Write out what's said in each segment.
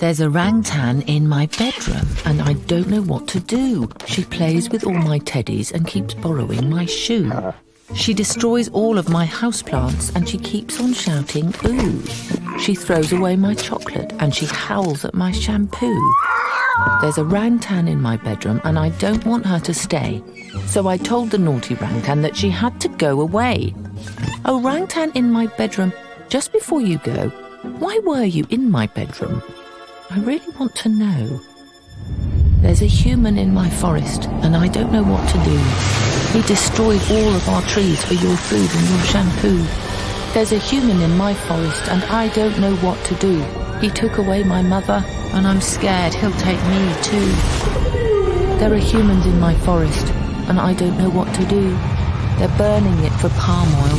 There's orangutan in my bedroom and I don't know what to do. She plays with all my teddies and keeps borrowing my shoe. She destroys all of my houseplants and she keeps on shouting, ooh. She throws away my chocolate and she howls at my shampoo. There's a orangutan in my bedroom and I don't want her to stay. So I told the naughty orangutan that she had to go away. Orangutan in my bedroom, just before you go, why were you in my bedroom? I really want to know. There's a human in my forest and I don't know what to do. He destroyed all of our trees for your food and your shampoo. There's a human in my forest and I don't know what to do. He took away my mother and I'm scared he'll take me too. There are humans in my forest and I don't know what to do. They're burning it for palm oil.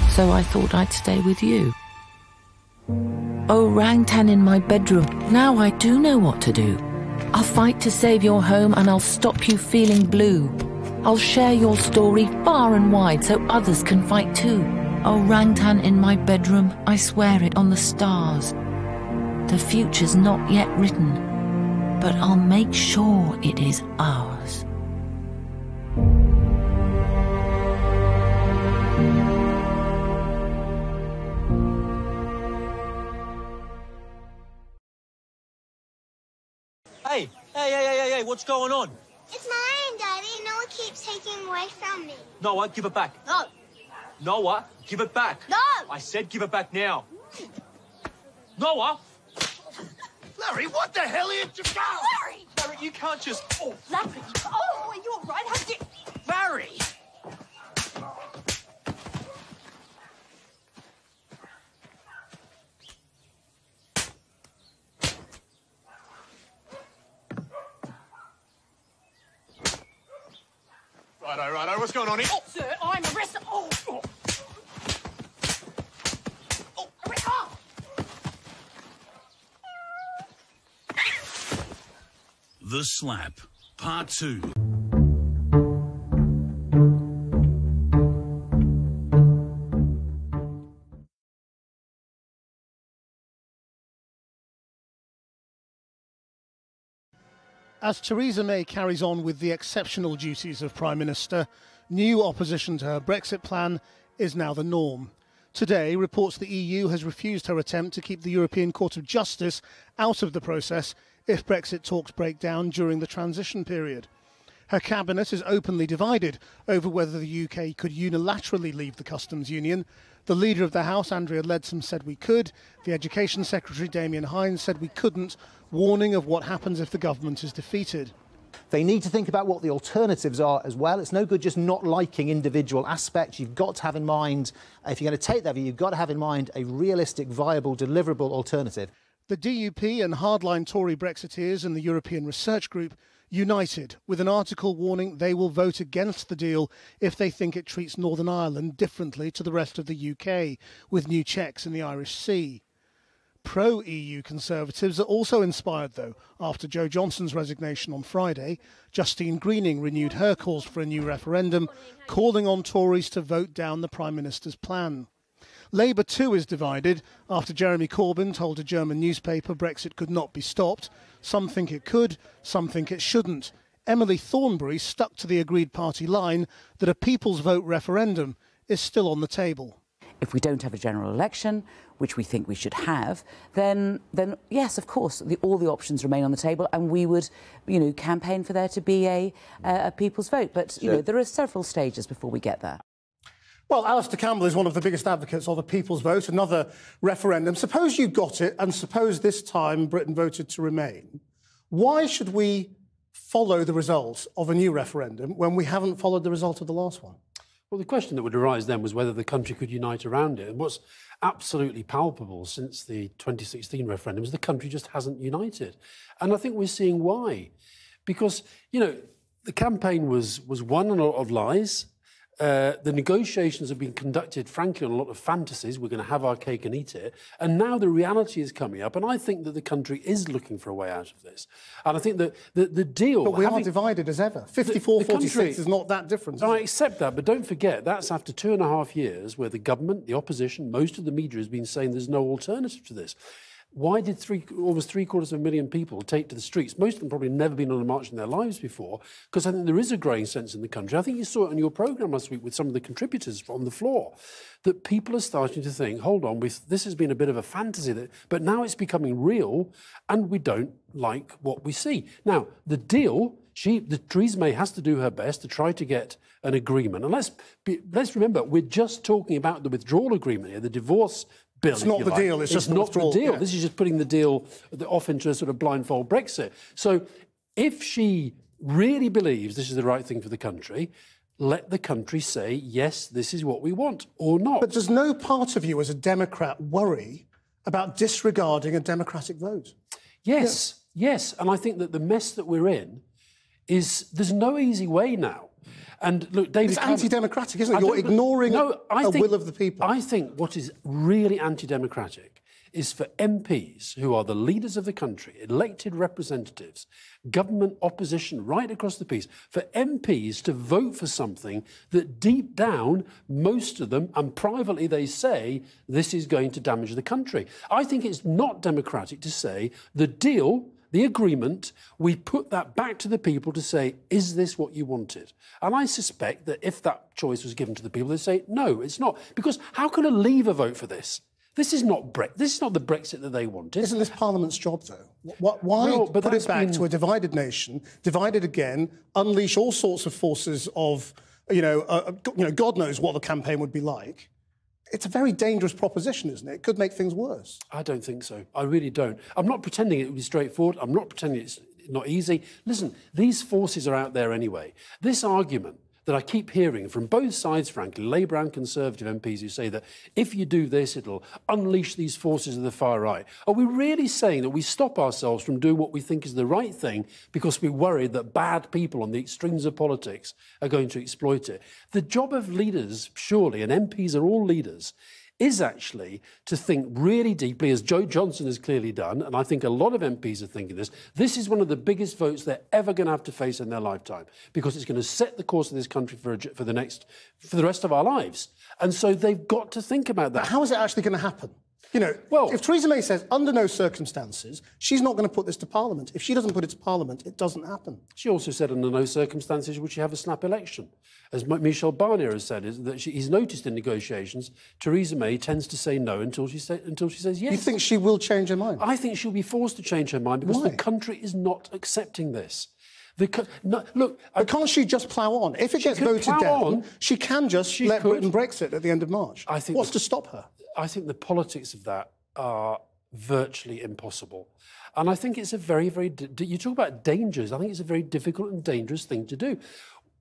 So I thought I'd stay with you. Orangutan in my bedroom. Now I do know what to do. I'll fight to save your home and I'll stop you feeling blue. I'll share your story far and wide so others can fight too. Orangutan in my bedroom, I swear it on the stars. The future's not yet written, but I'll make sure it is ours. Hey, what's going on? It's mine, Daddy. Noah keeps taking away from me. Noah, give it back. No. Noah, give it back. No. I said give it back now. Noah! Larry, what the hell are you... Larry! Larry, you can't just... Oh, Larry! Oh, are you all right? How did you... Larry! Righto, what's going on here? Oh, sir, I'm arrested. Oh. The Slap, Part 2. As Theresa May carries on with the exceptional duties of Prime Minister, new opposition to her Brexit plan is now the norm. Today, reports the EU has refused her attempt to keep the European Court of Justice out of the process if Brexit talks break down during the transition period. Her cabinet is openly divided over whether the UK could unilaterally leave the customs union. The leader of the House, Andrea Leadsom, said we could. The Education Secretary, Damien Hines, said we couldn't, warning of what happens if the government is defeated. They need to think about what the alternatives are as well. It's no good just not liking individual aspects. You've got to have in mind, if you're going to take that view, you've got to have in mind a realistic, viable, deliverable alternative. The DUP and hardline Tory Brexiteers and the European Research Group united with an article warning they will vote against the deal if they think it treats Northern Ireland differently to the rest of the UK, with new checks in the Irish Sea. Pro-EU Conservatives are also inspired, though, after Jo Johnson's resignation on Friday. Justine Greening renewed her calls for a new referendum, calling on Tories to vote down the Prime Minister's plan. Labour too is divided after Jeremy Corbyn told a German newspaper Brexit could not be stopped. Some think it could, some think it shouldn't. Emily Thornberry stuck to the agreed party line that a people's vote referendum is still on the table. If we don't have a general election, which we think we should have, then yes, of course, all the options remain on the table, and we would, campaign for there to be a people's vote. But there are several stages before we get there. Well, Alistair Campbell is one of the biggest advocates of a people's vote, another referendum. Suppose you got it, and suppose this time Britain voted to remain. Why should we follow the result of a new referendum when we haven't followed the result of the last one? Well, the question that would arise then was whether the country could unite around it. And what's absolutely palpable since the 2016 referendum is the country just hasn't united. And I think we're seeing why. Because, the campaign was won on a lot of lies. The negotiations have been conducted, frankly, on a lot of fantasies. We're going to have our cake and eat it. And now the reality is coming up. And I think that the country is looking for a way out of this. And I think that the deal... But we are divided as ever. 54-46 is not that different. I accept that, but don't forget, that's after 2.5 years where the government, the opposition, most of the media has been saying there's no alternative to this. Why did almost 750,000 people take to the streets? Most of them probably never been on a march in their lives before, because I think there is a growing sense in the country. I think you saw it on your programme last week with some of the contributors on the floor, that people are starting to think, hold on, this has been a bit of a fantasy, but now it's becoming real, and we don't like what we see. Now, the deal, Theresa May has to do her best to try to get an agreement. And let's remember, we're just talking about the withdrawal agreement here, the divorce bill. It's not the deal, it's just not the deal. Yeah. This is just putting the deal off into a sort of blindfold Brexit. So if she really believes this is the right thing for the country, let the country say, yes, this is what we want, or not. But does no part of you as a Democrat worry about disregarding a democratic vote? Yes, yes. And I think that the mess that we're in is, there's no easy way now. And look, David, it's anti-democratic, isn't it? You're ignoring a will of the people. I think what is really anti-democratic is for MPs, who are the leaders of the country, elected representatives, government opposition right across the piece, for MPs to vote for something that deep down, most of them, and privately they say, this is going to damage the country. I think it's not democratic to say the deal, the agreement, we put that back to the people to say, is this what you wanted? And I suspect that if that choice was given to the people, they'd say, no, it's not. Because how can a Leaver vote for this? This is not the Brexit that they wanted. Isn't this Parliament's job, though? Why put it back to a divided nation, divided again, unleash all sorts of forces of, God knows what the campaign would be like? It's a very dangerous proposition, isn't it? It could make things worse. I don't think so. I really don't. I'm not pretending it would be straightforward. I'm not pretending it's not easy. Listen, these forces are out there anyway. This argument that I keep hearing from both sides, frankly, Labour and Conservative MPs, who say that if you do this, it'll unleash these forces of the far right. Are we really saying that we stop ourselves from doing what we think is the right thing because we're worried that bad people on the extremes of politics are going to exploit it? The job of leaders, surely, and MPs are all leaders, is actually to think really deeply, as Joe Johnson has clearly done, and I think a lot of MPs are thinking this. This is one of the biggest votes they're ever going to have to face in their lifetime, because it's going to set the course of this country for the rest of our lives. And so they've got to think about that. But how is it actually going to happen? If Theresa May says, under no circumstances, she's not going to put this to Parliament. If she doesn't put it to Parliament, it doesn't happen. She also said, under no circumstances would she have a snap election. As Michel Barnier has said, is that he's noticed in negotiations, Theresa May tends to say no until she says yes. You think she will change her mind? I think she'll be forced to change her mind because the country is not accepting this. But can't she just plough on? If it gets voted down, she can just let Britain Brexit at the end of March. What's to stop her? I think the politics of that are virtually impossible. And I think it's a very, very... You talk about dangers. I think it's a very difficult and dangerous thing to do.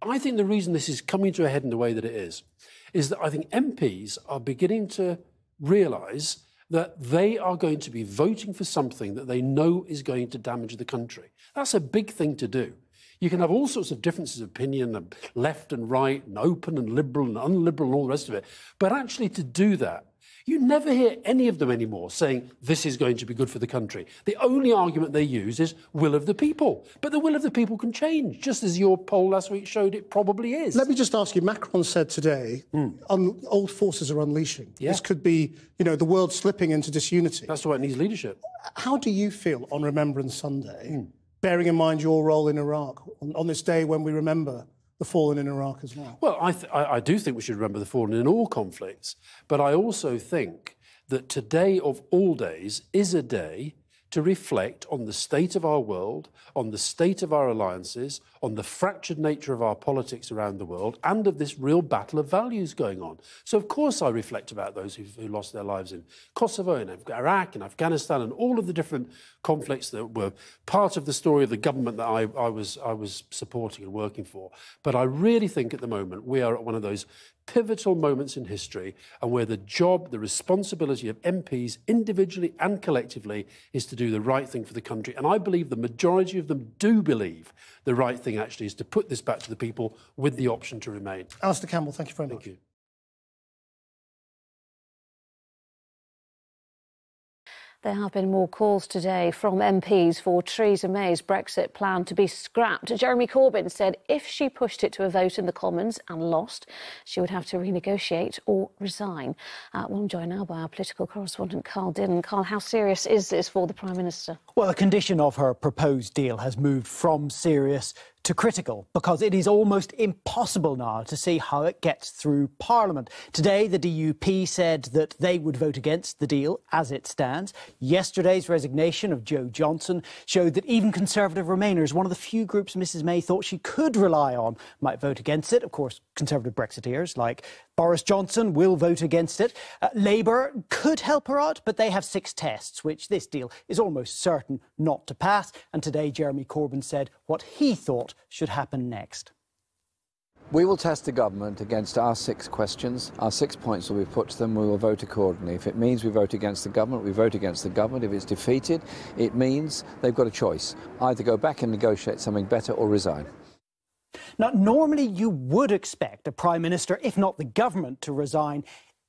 I think the reason this is coming to a head in the way that it is that I think MPs are beginning to realise that they are going to be voting for something that they know is going to damage the country. That's a big thing to do. You can have all sorts of differences of opinion, and left and right, and open and liberal and unliberal and all the rest of it. But actually to do that, you never hear any of them anymore saying this is going to be good for the country. The only argument they use is will of the people. But the will of the people can change, just as your poll last week showed it probably is. Let me just ask you, Macron said today, old forces are unleashing. Yeah. This could be, the world slipping into disunity. That's why it needs leadership. How do you feel on Remembrance Sunday, bearing in mind your role in Iraq, on this day when we remember the fallen in Iraq as well? Well, I do think we should remember the fallen in all conflicts, but I also think that today of all days is a day to reflect on the state of our world, on the state of our alliances, on the fractured nature of our politics around the world, and of this real battle of values going on. So, of course, I reflect about those who lost their lives in Kosovo, in Iraq, in Afghanistan, and all of the different conflicts that were part of the story of the government that I was supporting and working for. But I really think at the moment we are at one of those pivotal moments in history, and where the job, the responsibility of MPs individually and collectively is to do the right thing for the country. And I believe the majority of them do believe the right thing actually is to put this back to the people with the option to remain. Alistair Campbell, thank you very much. Thank you. There have been more calls today from MPs for Theresa May's Brexit plan to be scrapped. Jeremy Corbyn said if she pushed it to a vote in the Commons and lost, she would have to renegotiate or resign. I'm joined now by our political correspondent Carl Dillon. Carl, how serious is this for the Prime Minister? Well, the condition of her proposed deal has moved from serious to critical because it is almost impossible now to see how it gets through Parliament. Today, the DUP said that they would vote against the deal as it stands. Yesterday's resignation of Joe Johnson showed that even Conservative Remainers, one of the few groups Mrs May thought she could rely on, might vote against it. Of course, Conservative Brexiteers like Boris Johnson will vote against it. Labour could help her out, but they have 6 tests, which this deal is almost certain not to pass. And today, Jeremy Corbyn said what he thought should happen next. We will test the government against our 6 questions. Our 6 points will be put to them. We will vote accordingly. If it means we vote against the government, we vote against the government. If it's defeated, it means they've got a choice. Either go back and negotiate something better or resign. Now, normally you would expect a Prime Minister, if not the government, to resign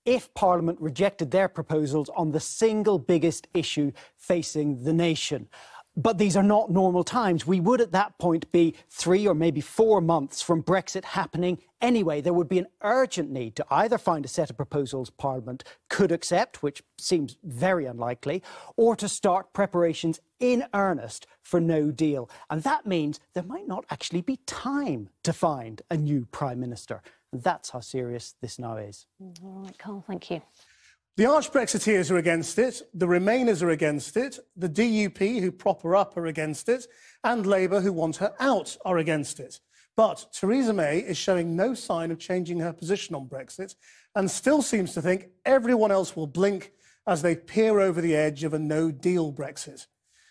if Parliament rejected their proposals on the single biggest issue facing the nation. But these are not normal times. We would at that point be 3 or maybe 4 months from Brexit happening anyway. There would be an urgent need to either find a set of proposals Parliament could accept, which seems very unlikely, or to start preparations in earnest for no deal. And that means there might not actually be time to find a new Prime Minister. And that's how serious this now is. All right, Carl, thank you. The arch-Brexiteers are against it, the Remainers are against it, the DUP, who prop her up, are against it, and Labour, who want her out, are against it. But Theresa May is showing no sign of changing her position on Brexit and still seems to think everyone else will blink as they peer over the edge of a no-deal Brexit.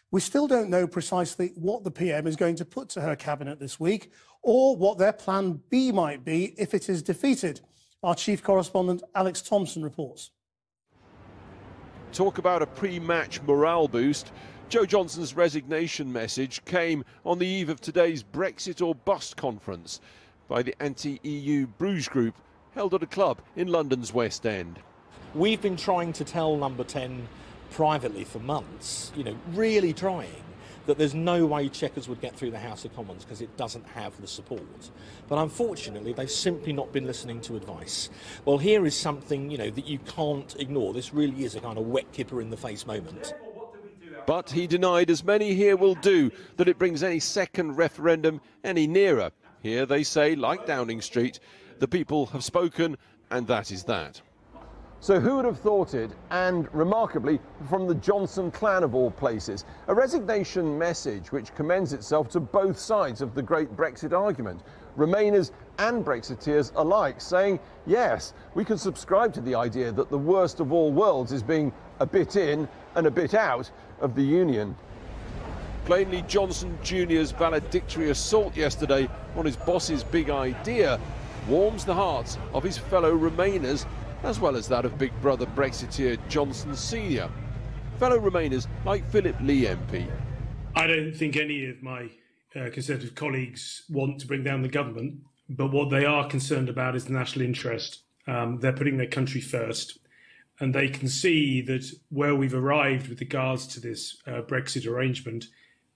We still don't know precisely what the PM is going to put to her cabinet this week or what their plan B might be if it is defeated. Our chief correspondent Alex Thompson reports. Talk about a pre-match morale boost. Joe Johnson's resignation message came on the eve of today's Brexit or Bust conference by the anti-EU Bruges Group, held at a club in London's West End. We've been trying to tell Number 10 privately for months, really trying, that there's no way Chequers would get through the House of Commons because it doesn't have the support. But unfortunately, they've simply not been listening to advice. Well, here is something, that you can't ignore. This really is a kind of wet kipper in the face moment. But he denied, as many here will do, that it brings any second referendum any nearer. Here they say, like Downing Street, the people have spoken, and that is that. So who would have thought it, and remarkably from the Johnson clan of all places, a resignation message which commends itself to both sides of the great Brexit argument, Remainers and Brexiteers alike, saying, yes, we can subscribe to the idea that the worst of all worlds is being a bit in and a bit out of the Union. Plainly, Johnson Jr.'s valedictory assault yesterday on his boss's big idea warms the hearts of his fellow Remainers, as well as that of big brother Brexiteer Johnson Sr. Fellow Remainers like Philip Lee MP. I don't think any of my Conservative colleagues want to bring down the government, but what they are concerned about is the national interest. They're putting their country first, and they can see that where we've arrived with regards to this Brexit arrangement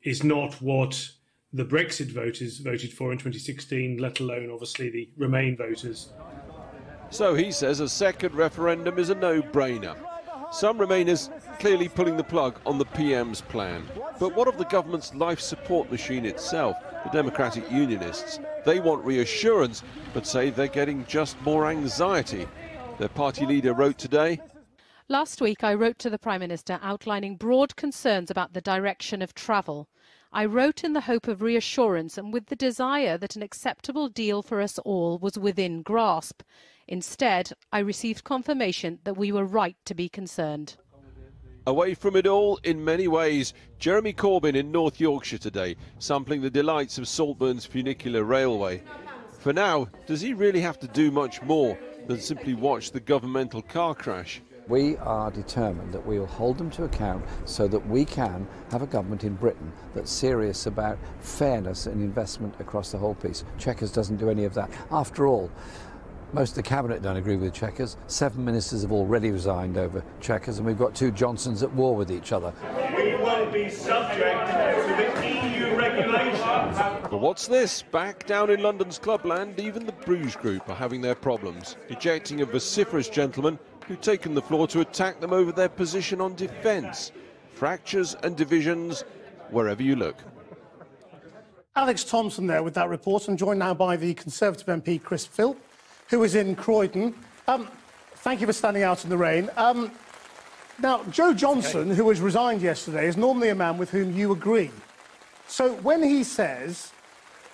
is not what the Brexit voters voted for in 2016, let alone obviously the Remain voters. So he says a second referendum is a no-brainer. Some Remainers clearly pulling the plug on the PM's plan. But what of the government's life support machine itself, the Democratic Unionists? They want reassurance, but say they're getting just more anxiety. Their party leader wrote today, "Last week I wrote to the Prime Minister outlining broad concerns about the direction of travel. I wrote in the hope of reassurance and with the desire that an acceptable deal for us all was within grasp. Instead, I received confirmation that we were right to be concerned." Away from it all in many ways, Jeremy Corbyn in North Yorkshire today, sampling the delights of Saltburn's funicular railway. For now, does he really have to do much more than simply watch the governmental car crash? We are determined that we will hold them to account so that we can have a government in Britain that's serious about fairness and investment across the whole piece. Chequers doesn't do any of that. After all, Most of the cabinet don't agree with Chequers. 7 ministers have already resigned over Chequers, and we've got 2 Johnsons at war with each other. We will be subject to the EU regulations. But what's this? Back down in London's clubland, even the Bruges Group are having their problems, ejecting a vociferous gentleman who'd taken the floor to attack them over their position on defence. Fractures and divisions wherever you look. Alex Thompson there with that report. I'm joined now by the Conservative MP Chris Philp, who is in Croydon. Thank you for standing out in the rain. Now, Joe Johnson, who was resigned yesterday, is normally a man with whom you agree. So when he says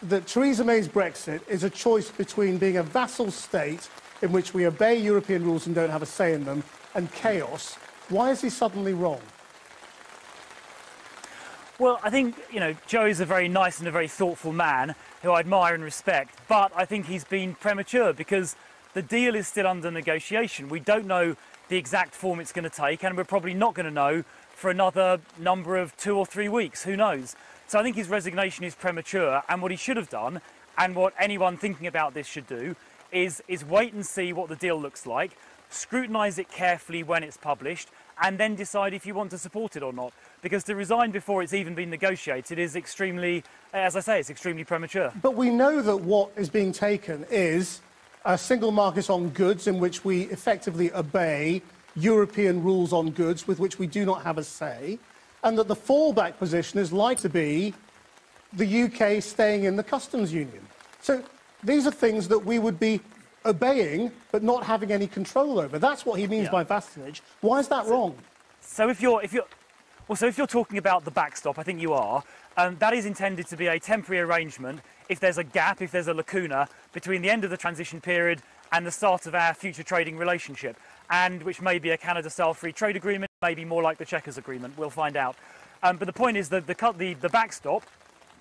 that Theresa May's Brexit is a choice between being a vassal state in which we obey European rules and don't have a say in them, and chaos, why is he suddenly wrong? Well, I think, Joe is a very nice and a very thoughtful man who I admire and respect, but I think he's been premature because the deal is still under negotiation. We don't know the exact form it's going to take, and we're probably not going to know for another number of 2 or 3 weeks. Who knows? So I think his resignation is premature, and what he should have done, and what anyone thinking about this should do, is wait and see what the deal looks like, scrutinise it carefully when it's published, and then decide if you want to support it or not. Because to resign before it's even been negotiated is extremely, as I say, it's extremely premature. But we know that what is being taken is a single market on goods in which we effectively obey European rules on goods with which we do not have a say, and that the fallback position is likely to be the UK staying in the customs union. So these are things that we would be obeying but not having any control over. That's what he means by vassalage. Why is that wrong? So if you're talking about the backstop, I think you are, that is intended to be a temporary arrangement if there's a gap, if there's a lacuna between the end of the transition period and the start of our future trading relationship, and which may be a Canada-style free trade agreement, maybe more like the Chequers agreement. We'll find out. But the point is that the backstop,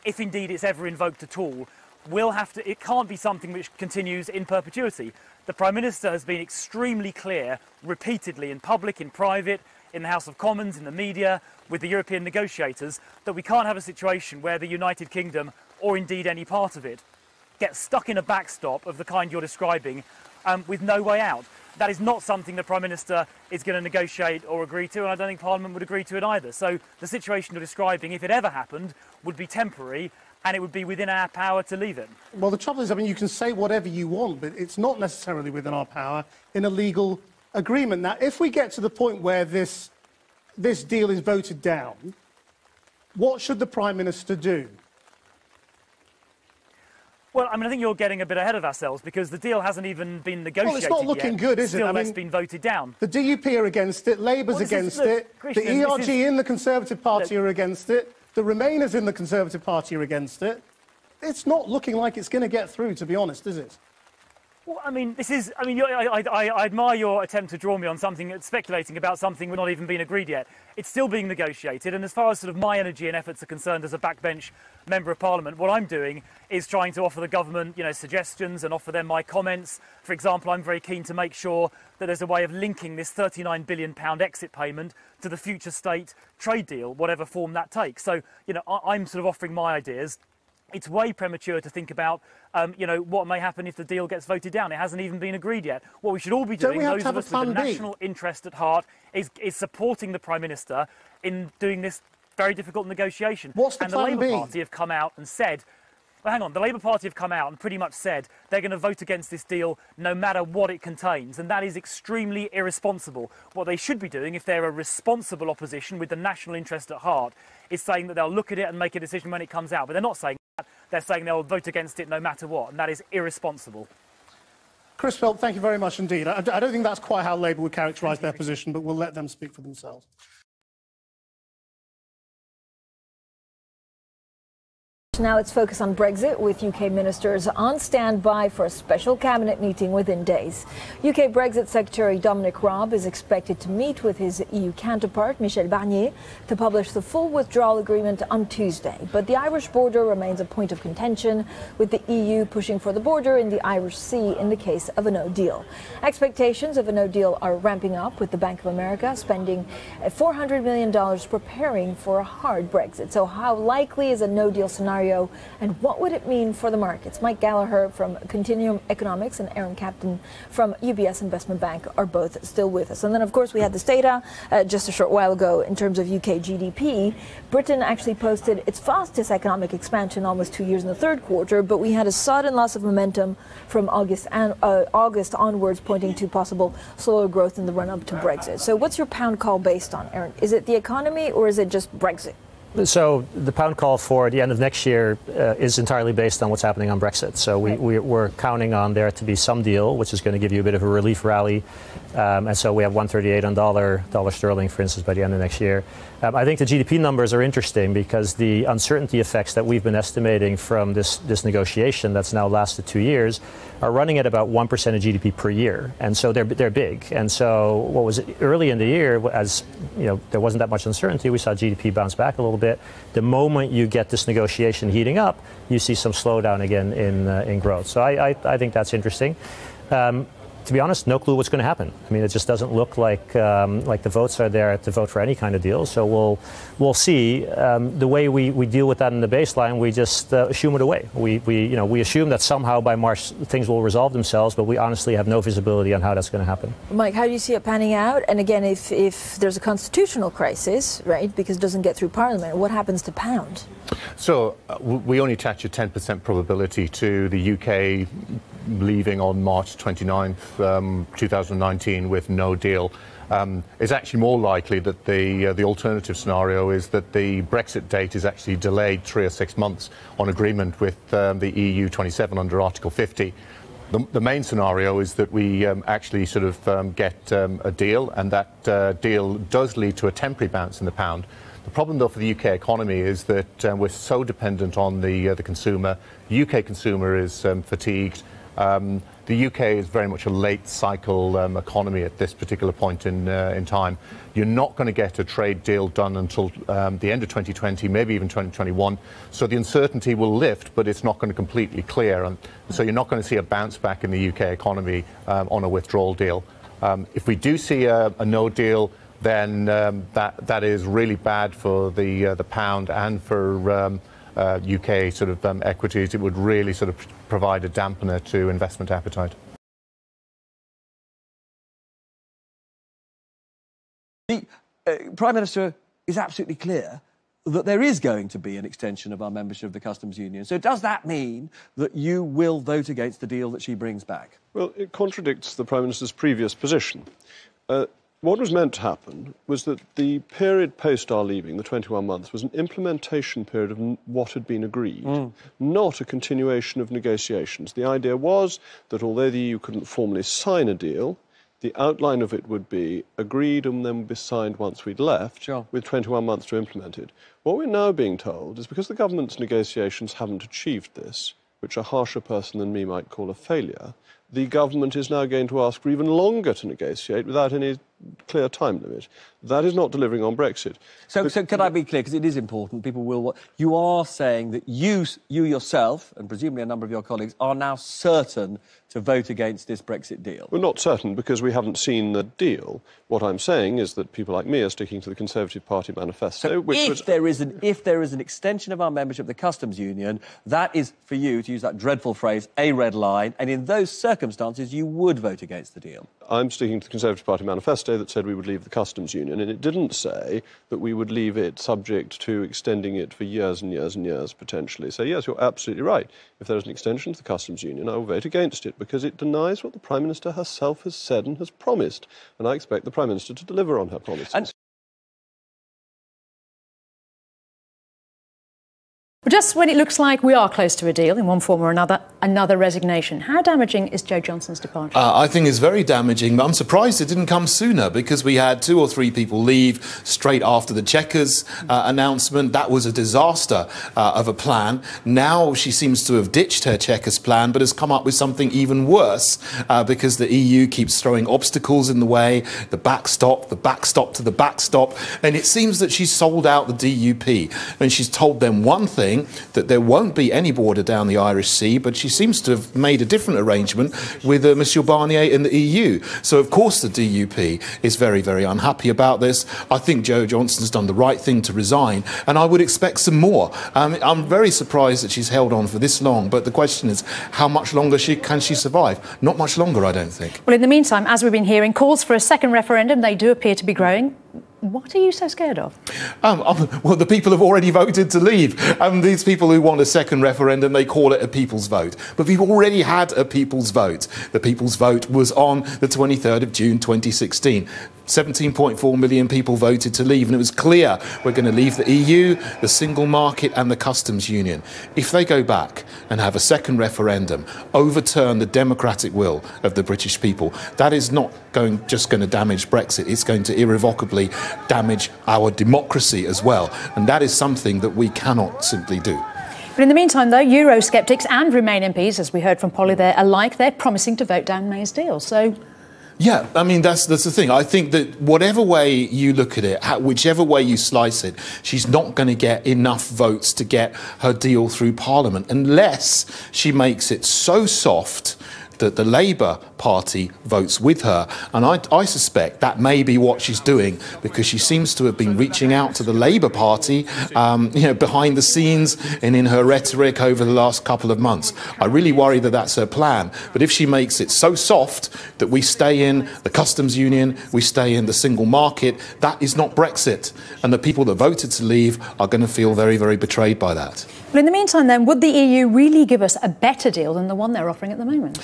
if indeed it's ever invoked at all, it can't be something which continues in perpetuity. The Prime Minister has been extremely clear, repeatedly, in public, in private, in the House of Commons, in the media, with the European negotiators, that we can't have a situation where the United Kingdom, or indeed any part of it, gets stuck in a backstop of the kind you're describing with no way out. That is not something the Prime Minister is going to negotiate or agree to, and I don't think Parliament would agree to it either. So the situation you're describing, if it ever happened, would be temporary, and it would be within our power to leave it. Well, the trouble is, you can say whatever you want, but it's not necessarily within our power in a legal agreement. Now, if we get to the point where this deal is voted down, what should the Prime Minister do? Well, I think you're getting a bit ahead of ourselves because the deal hasn't even been negotiated yet. Well, it's not looking good, is it? Still, it's been voted down. The DUP are against it, Labour's against it, Christian, the ERG in the Conservative Party are against it, the Remainers in the Conservative Party are against it. It's not looking like it's going to get through, to be honest, is it? Well, I admire your attempt to draw me on something, speculating about something we're not even been agreed yet. It's still being negotiated, and as far as my energy and efforts are concerned as a backbench Member of Parliament, what I'm doing is trying to offer the government, suggestions and offer them my comments. For example, I'm very keen to make sure that there's a way of linking this £39 billion exit payment to the future state trade deal, whatever form that takes. So, I'm offering my ideas. It's way premature to think about, what may happen if the deal gets voted down. It hasn't even been agreed yet. What we should all be doing, those of us with the national interest at heart, is supporting the Prime Minister in doing this very difficult negotiation. What's the plan B? And the Labour Party have come out and said, well, hang on, the Labour Party have come out and pretty much said they're going to vote against this deal no matter what it contains, and that is extremely irresponsible. What they should be doing, if they're a responsible opposition with the national interest at heart, is saying that they'll look at it and make a decision when it comes out. But they're not saying that. They're saying they'll vote against it no matter what, and that is irresponsible. Chris Philp, thank you very much indeed. I don't think that's quite how Labour would characterise their position, but we'll let them speak for themselves. Now it's focused on Brexit, with UK ministers on standby for a special cabinet meeting within days. UK Brexit Secretary Dominic Raab is expected to meet with his EU counterpart Michel Barnier to publish the full withdrawal agreement on Tuesday. But the Irish border remains a point of contention, with the EU pushing for the border in the Irish Sea in the case of a no deal. Expectations of a no deal are ramping up, with the Bank of America spending $400 million preparing for a hard Brexit. So how likely is a no deal scenario scenario, and what would it mean for the markets? Mike Gallagher from Continuum Economics and Aaron Captain from UBS Investment Bank are both still with us. And then, of course, we had this data just a short while ago in terms of UK GDP. Britain actually posted its fastest economic expansion almost 2 years in the third quarter, but we had a sudden loss of momentum from August onwards, pointing to possible slower growth in the run-up to Brexit. So what's your pound call based on, Aaron? Is it the economy or is it just Brexit? So the pound call for the end of next year is entirely based on what's happening on Brexit. So we're counting on there to be some deal, which is going to give you a bit of a relief rally. And so we have 138 on dollar sterling, for instance, by the end of next year. I think the GDP numbers are interesting because the uncertainty effects that we've been estimating from this negotiation that's now lasted 2 years are running at about 1% of GDP per year. And so they're big. And so what was early in the year, as you know, there wasn't that much uncertainty, we saw GDP bounce back a little bit. The moment you get this negotiation heating up, you see some slowdown again in growth. So I think that's interesting. To be honest, no clue what's going to happen. I mean, it just doesn't look like the votes are there to vote for any kind of deal. So we'll see. The way we deal with that in the baseline, we just assume it away. We assume that somehow by March things will resolve themselves, but we honestly have no visibility on how that's going to happen. Mike, how do you see it panning out? And again, if there's a constitutional crisis, right, because it doesn't get through Parliament, what happens to pound? So we only attach a 10% probability to the UK leaving on March 29th, 2019 with no deal. It's actually more likely that the alternative scenario is that the Brexit date is actually delayed 3 or 6 months on agreement with the EU 27 under Article 50. The main scenario is that we actually sort of get a deal, and that deal does lead to a temporary bounce in the pound. The problem, though, for the UK economy is that we're so dependent on the consumer. The UK consumer is fatigued. The UK is very much a late cycle economy at this particular point in time. You're not going to get a trade deal done until the end of 2020, maybe even 2021. So the uncertainty will lift, but it's not going to completely clear. And so you're not going to see a bounce back in the UK economy on a withdrawal deal. If we do see a no deal, then that is really bad for the pound and for UK sort of equities. It would really sort of provide a dampener to investment appetite. The Prime Minister is absolutely clear that there is going to be an extension of our membership of the Customs Union. So does that mean that you will vote against the deal that she brings back? Well, it contradicts the Prime Minister's previous position. What was meant to happen was that the period post our leaving, the 21 months, was an implementation period of what had been agreed, not a continuation of negotiations. The idea was that although the EU couldn't formally sign a deal, the outline of it would be agreed and then would be signed once we'd left, with 21 months to implement it. What we're now being told is because the government's negotiations haven't achieved this, which a harsher person than me might call a failure, the government is now going to ask for even longer to negotiate without any clear time limit. That is not delivering on Brexit. So can I be clear, because it is important, people will... You are saying that you yourself, and presumably a number of your colleagues, are now certain to vote against this Brexit deal? We're not certain because we haven't seen the deal. What I'm saying is that people like me are sticking to the Conservative Party manifesto, so which if there is an extension of our membership of the Customs Union, that is, for you, to use that dreadful phrase, a red line, and in those circumstances, you would vote against the deal. I'm sticking to the Conservative Party manifesto that said we would leave the Customs Union, and it didn't say that we would leave it subject to extending it for years and years and years, potentially. So, yes, you're absolutely right. If there is an extension to the Customs Union, I will vote against it, because it denies what the Prime Minister herself has said and has promised. And I expect the Prime Minister to deliver on her promises. Just when it looks like we are close to a deal in one form or another resignation, how damaging is Jo Johnson's departure? I think it's very damaging, but I'm surprised it didn't come sooner, because we had 2 or 3 people leave straight after the Chequers announcement. That was a disaster of a plan. Now she seems to have ditched her Chequers plan, but has come up with something even worse, because the EU keeps throwing obstacles in the way, the backstop to the backstop, and it seems that she's sold out the DUP, and she's told them one thing, saying that there won't be any border down the Irish Sea, but she seems to have made a different arrangement with Monsieur Barnier in the EU. So, of course, the DUP is very, very unhappy about this. I think Jo Johnson's done the right thing to resign, and I would expect some more. I'm very surprised that she's held on for this long, but the question is, how much longer can she survive? Not much longer, I don't think. Well, in the meantime, as we've been hearing, calls for a second referendum, they do appear to be growing. What are you so scared of? Well, the people have already voted to leave. These people who want a second referendum, they call it a people's vote. But we've already had a people's vote. The people's vote was on the 23rd of June 2016. 17.4 million people voted to leave, and it was clear we're going to leave the EU, the single market and the customs union. If they go back and have a second referendum, overturn the democratic will of the British people, that is not just going to damage Brexit, it's going to irrevocably damage our democracy as well, and that is something that we cannot simply do. But in the meantime, though, Eurosceptics and Remain MPs, as we heard from Polly there, alike, they're promising to vote down May's deal. So... yeah, I mean, that's the thing. I think that whatever way you look at it, whichever way you slice it, she's not going to get enough votes to get her deal through Parliament unless she makes it so soft that the Labour Party votes with her. And I suspect that may be what she's doing, because she seems to have been reaching out to the Labour Party, behind the scenes and in her rhetoric over the last couple of months. I really worry that that's her plan. But if she makes it so soft that we stay in the customs union, we stay in the single market, that is not Brexit. And the people that voted to leave are going to feel very, very betrayed by that. Well, in the meantime, then, would the EU really give us a better deal than the one they're offering at the moment?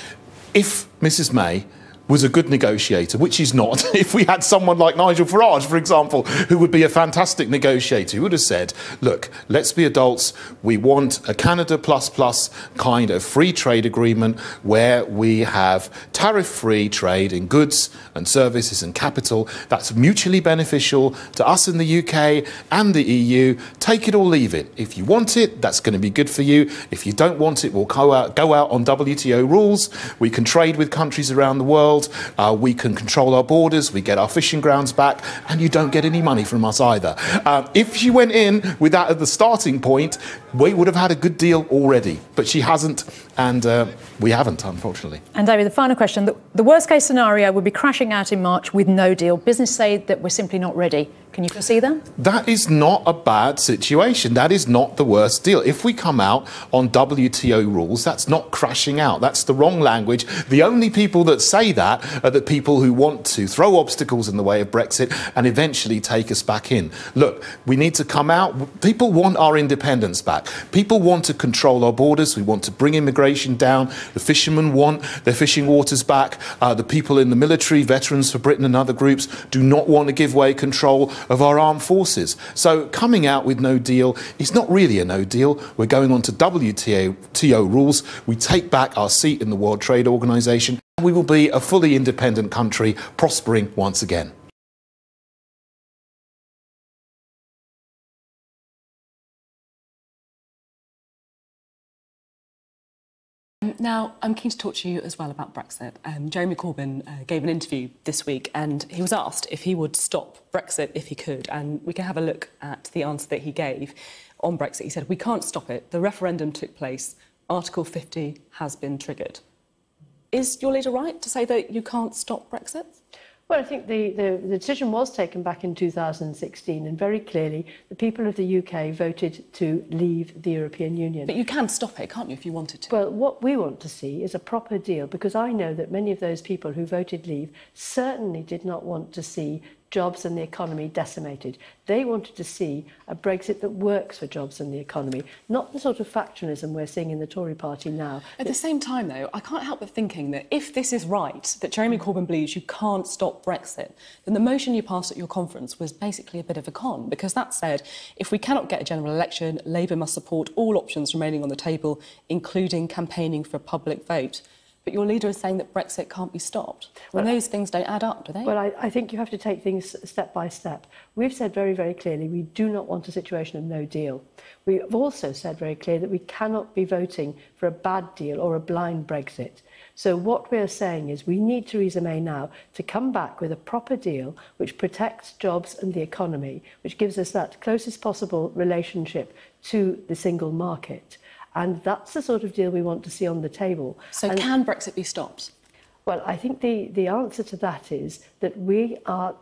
If Mrs May was a good negotiator, which she's not, if we had someone like Nigel Farage, for example, who would be a fantastic negotiator, who would have said, look, let's be adults, we want a Canada plus kind of free trade agreement where we have tariff-free trade in goods and services and capital that's mutually beneficial to us in the UK and the EU. Take it or leave it. If you want it, that's going to be good for you. If you don't want it, we'll go out on WTO rules. We can trade with countries around the world. We can control our borders, we get our fishing grounds back, and you don't get any money from us either. If she went in with that at the starting point, we would have had a good deal already. But she hasn't, and we haven't, unfortunately. And David, the final question. The worst-case scenario would be crashing out in March with no deal. Business say that we're simply not ready. Can you foresee that? That is not a bad situation. That is not the worst deal. If we come out on WTO rules, that's not crashing out. That's the wrong language. The only people that say that are the people who want to throw obstacles in the way of Brexit and eventually take us back in. Look, we need to come out. People want our independence back. People want to control our borders. We want to bring immigration down. The fishermen want their fishing waters back. The people in the military, Veterans for Britain and other groups, do not want to give away control of our armed forces. So coming out with no deal is not really a no deal. We're going on to WTO rules. We take back our seat in the World Trade Organization. We will be a fully independent country, prospering once again. Now, I'm keen to talk to you as well about Brexit. Jeremy Corbyn gave an interview this week and he was asked if he would stop Brexit if he could. And we can have a look at the answer that he gave on Brexit. He said, we can't stop it. The referendum took place. Article 50 has been triggered. Is your leader right to say that you can't stop Brexit? Well, I think the decision was taken back in 2016 and very clearly the people of the UK voted to leave the European Union. But you can stop it, can't you, if you wanted to? Well, what we want to see is a proper deal, because I know that many of those people who voted leave certainly did not want to see jobs and the economy decimated. They wanted to see a Brexit that works for jobs and the economy, not the sort of factionalism we're seeing in the Tory party now. At the same time, though, I can't help but thinking that if this is right, that Jeremy Corbyn believes you can't stop Brexit, then the motion you passed at your conference was basically a bit of a con, because that said, if we cannot get a general election, Labour must support all options remaining on the table, including campaigning for a public vote. But your leader is saying that Brexit can't be stopped. Well, those things don't add up, do they? Well, I think you have to take things step by step. We've said very, very clearly we do not want a situation of no deal. We've also said very clearly that we cannot be voting for a bad deal or a blind Brexit. So what we're saying is we need Theresa May now to come back with a proper deal which protects jobs and the economy, which gives us that closest possible relationship to the single market. And that's the sort of deal we want to see on the table. So can Brexit be stopped? Well, I think the answer to that is that we are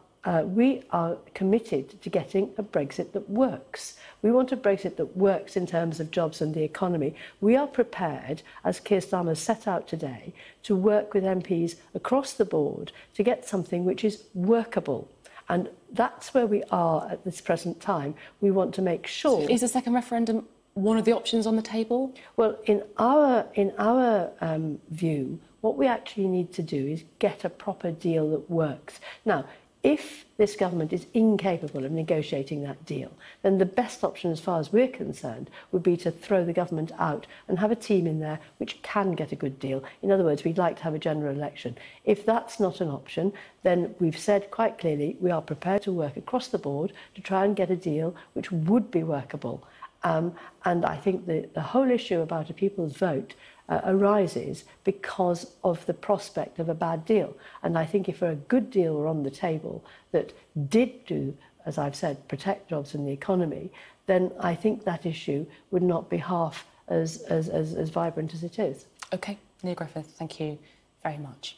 committed to getting a Brexit that works. We want a Brexit that works in terms of jobs and the economy. We are prepared, as Keir Starmer set out today, to work with MPs across the board to get something which is workable. And that's where we are at this present time. We want to make sure... Is a second referendum one of the options on the table? Well, in our view, what we actually need to do is get a proper deal that works. Now, if this government is incapable of negotiating that deal, then the best option, as far as we're concerned, would be to throw the government out and have a team in there which can get a good deal. In other words, we'd like to have a general election. If that's not an option, then we've said quite clearly we are prepared to work across the board to try and get a deal which would be workable. And I think the whole issue about a people's vote arises because of the prospect of a bad deal. And I think if a good deal were on the table that did do, as I've said, protect jobs and the economy, then I think that issue would not be half as vibrant as it is. OK, Neil Griffith, thank you very much.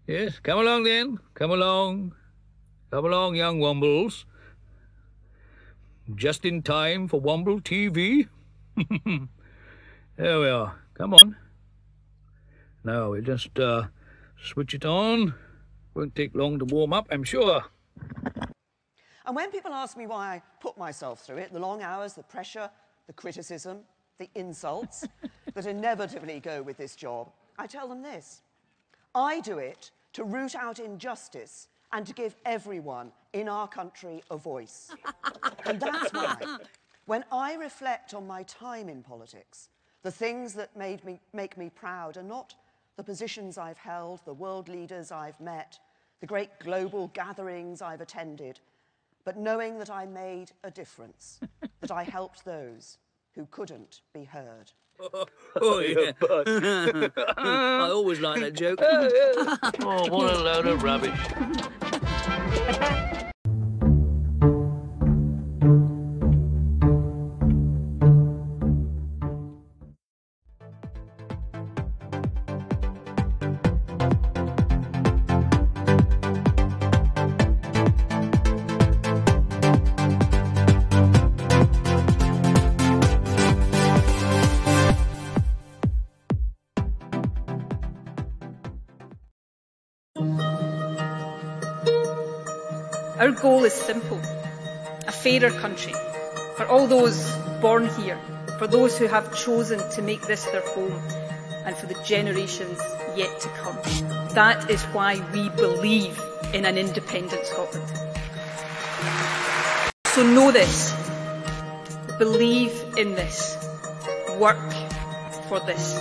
Yes, come along then. Come along. Come along, young Wombles. Just in time for Womble TV. There we are. Come on. Now we'll just switch it on. Won't take long to warm up, I'm sure. And when people ask me why I put myself through it, the long hours, the pressure, the criticism, the insults that inevitably go with this job, I tell them this. I do it to root out injustice and to give everyone in our country a voice. And that's why, when I reflect on my time in politics, the things that make me proud are not the positions I've held, the world leaders I've met, the great global gatherings I've attended, but knowing that I made a difference, that I helped those who couldn't be heard. Oh, yeah. I always like that joke. Oh, what a load of rubbish. Our goal is simple: a fairer country for all those born here, for those who have chosen to make this their home, and for the generations yet to come. That is why we believe in an independent Scotland. So know this, believe in this, work for this.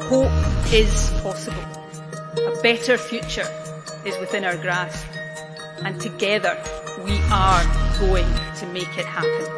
Hope is possible. A better future is within our grasp. And together we are going to make it happen.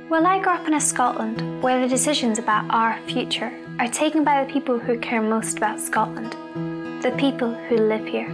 Well, I grew up in a Scotland where the decisions about our future are taken by the people who care most about Scotland, the people who live here.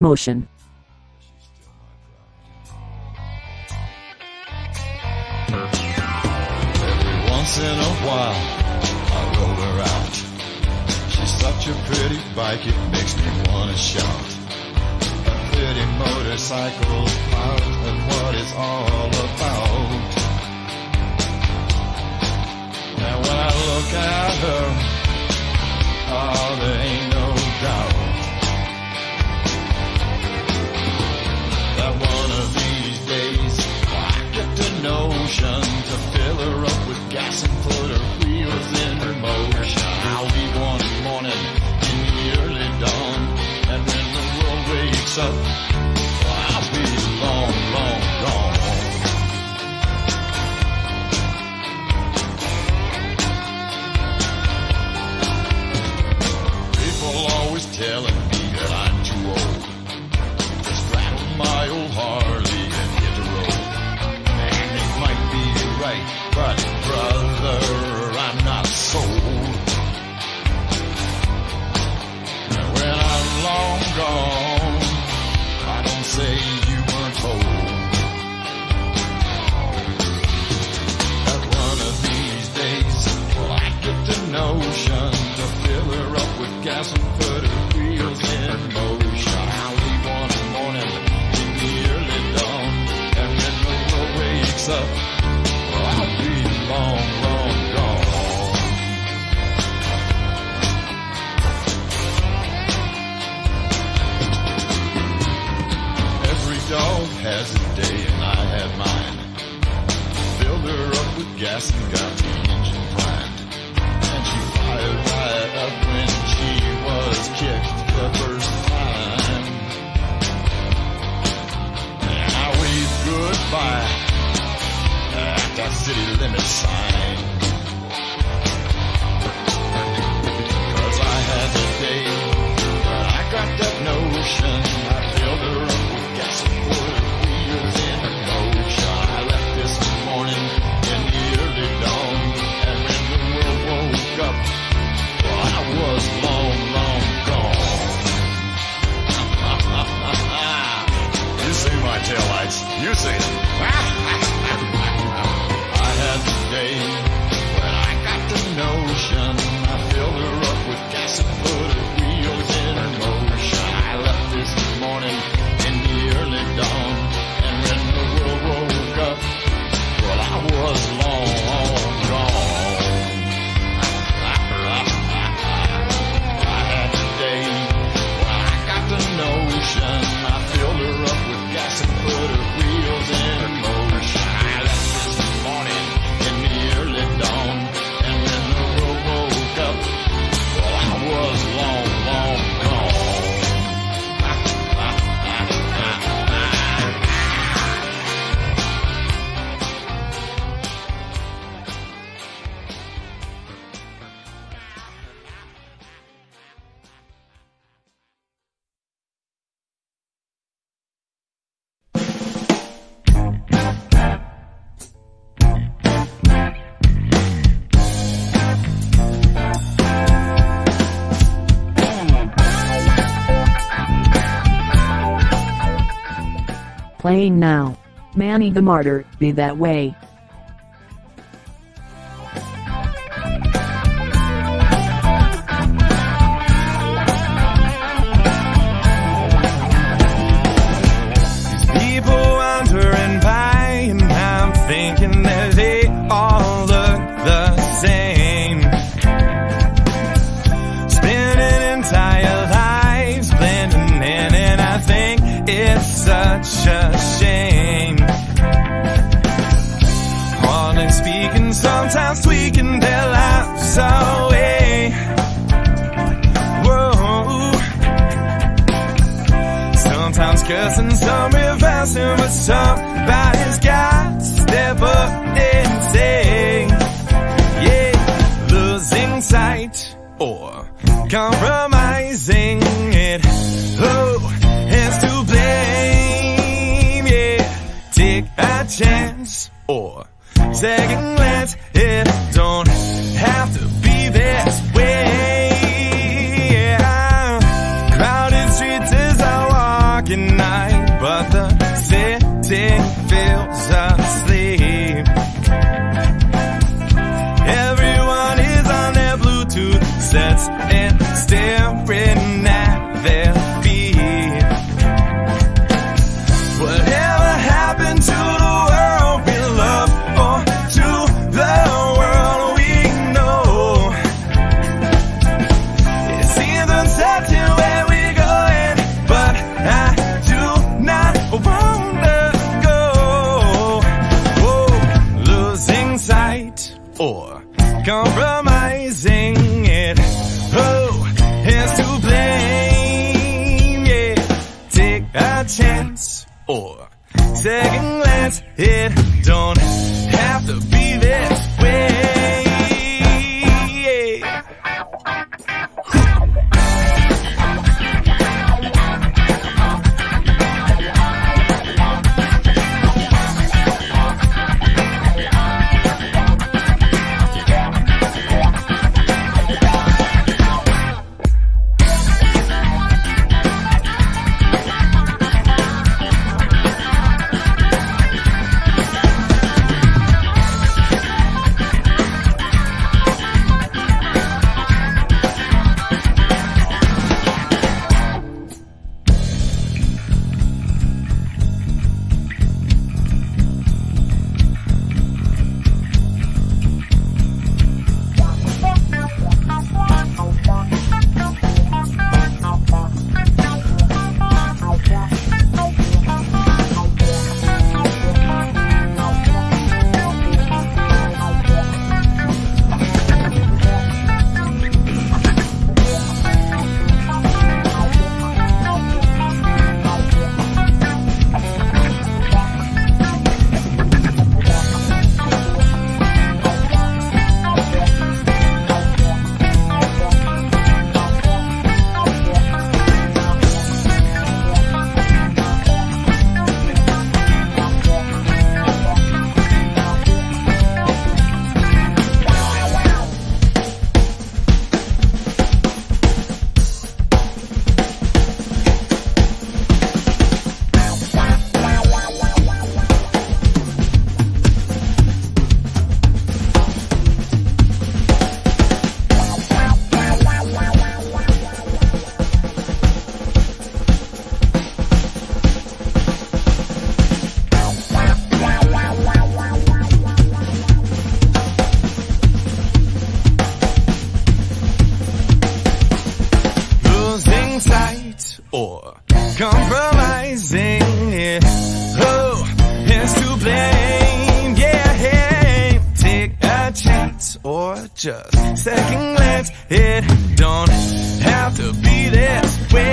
Motion. Every once in a while, I roll her out. She's such a pretty bike, it makes me wanna shout. A pretty motorcycle out and what it's all about. And when I look at her, oh, there ain't no doubt that one of these days I get the notion to fill her up with gas and put her wheels in motion. I'll leave one morning in the early dawn, and when the world wakes up, I'll be long, long gone. Always telling me that I'm too old. Just rattle my old Harley and hit the road. And it might be right, but brother, I'm not sold. And when I'm long gone, I don't say you weren't told. That one of these days, well, I get the notion to fill her up with gas and put her wheels in motion. I'll leave one morning in the early dawn, and when the world wakes up, I'll be long, long gone. Every dog has a day, and I had mine. Filled her up with gas and got the engine primed. And she fired right up when she was kicked the first time. And I waved goodbye at that city limit sign. 'Cause I had the day when I got that notion. I filled her up with gas and put her wheels in motion. I left this morning in the early dawn, and when the world woke up, well, I was long, long gone. You see my taillights. You see it. I had the day when I got the notion. I filled her up with gas and put her wheels in motion. I left this morning in the early dawn, and when the world woke up, well, I was long, long gone. I had the day when I got the notion. I filled her up with gas and put her wheels in motion. I left this morning in the early dawn, and when the world woke up, well, I was long, long gone. Playing now. Manny the Martyr, Be That Way. People wandering by, and I'm thinking that they all look the same. Spending entire lives blending in, and I think it's such a shame. Hardly speaking, sometimes tweaking their lives away. Whoa. Sometimes cursing, some reversing, but somebody's got to step up and say, yeah, losing sight or compromising it. Oh, it's to blame, yeah. Take a chance or second glance. It don't have to be this way. Yeah. Crowded streets as I walk compromising it. Who is to blame? Yeah, take a chance or second glance. It don't have to be this way. Or compromising it. Who is to blame? Yeah, hey, take a chance or just second glance. It don't have to be this way.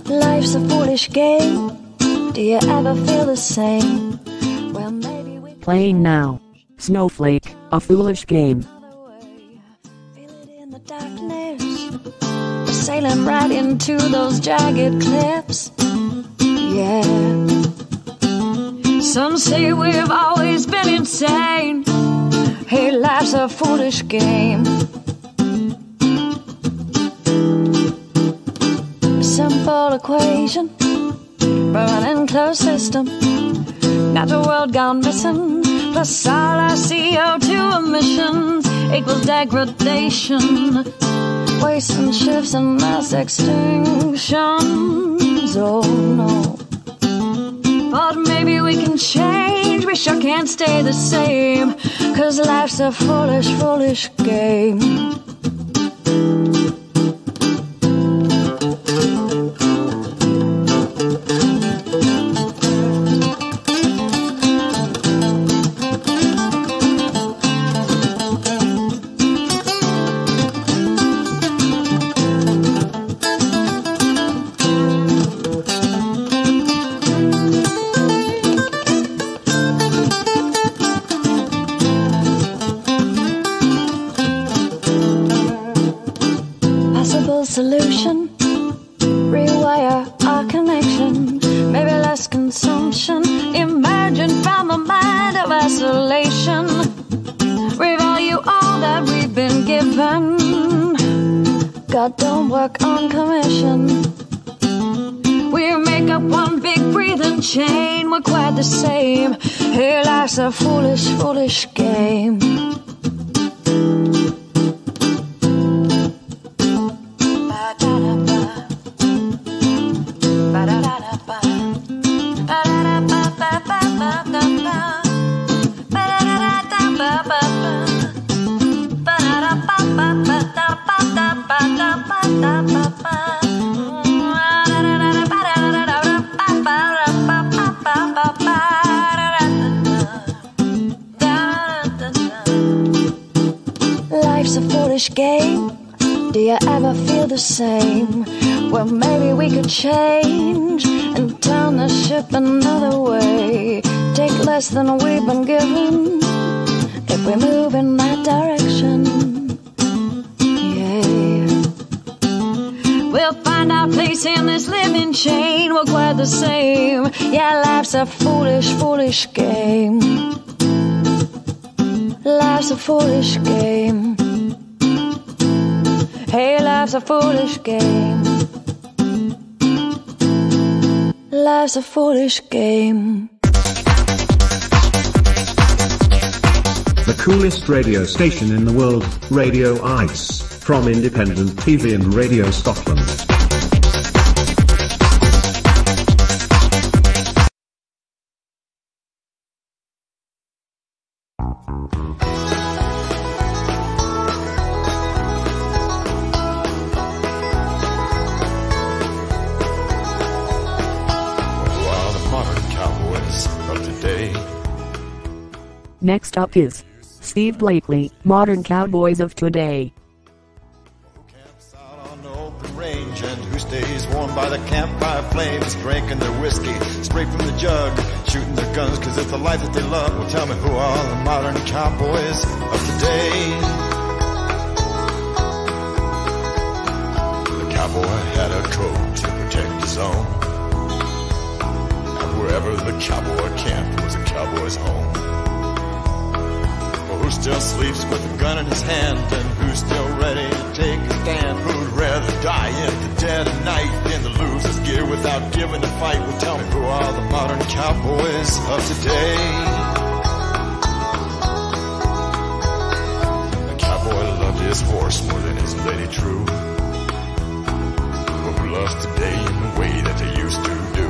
Life's a foolish game. Do you ever feel the same? Well, maybe we Playing now. Snowflake, a foolish game. in the darkness. We're sailing right into those jagged cliffs. Yeah. Some say we've always been insane. Hey, life's a foolish game. Simple equation, burning closed system. Natural world gone missing, plus all our CO2 emissions equals degradation, waste and shifts and mass extinctions. Oh no. But maybe we can change, we sure can't stay the same, 'cause life's a foolish, foolish game. Solution, rewire our connection, maybe less consumption, emerging from a mind of isolation, revalue all that we've been given. God don't work on commission. We make up one big breathing chain, we're quite the same. Hey, life's a foolish, foolish game. Ba-da-da-ba-ba Life's a foolish game. Do you ever feel the same? Well, maybe we could change and turn the ship another way. Take less than we've been given if we move in that direction. Yeah. We'll find our place in this living chain. We're quite the same. Yeah, life's a foolish, foolish game. Life's a foolish game. Hey, life's a foolish game. Life's a foolish game. The coolest radio station in the world, Radio Ice, from Independent TV and Radio Scotland. Next up is Steve Blakely, Modern Cowboys of Today. Range and who stays warm by the campfire flames, drinking their whiskey straight from the jug, shooting their guns because it's the life that they love. Well, tell me, who are the modern cowboys of today? The cowboy had a code to protect his own, and wherever the cowboy camped was a cowboy's home. Who still sleeps with a gun in his hand, and who's still ready to take a stand? Who'd rather die in the dead of night than to lose his gear without giving a fight? Well, tell me, who are the modern cowboys of today? The cowboy loved his horse more than his lady true, but who loves today in the way that they used to do?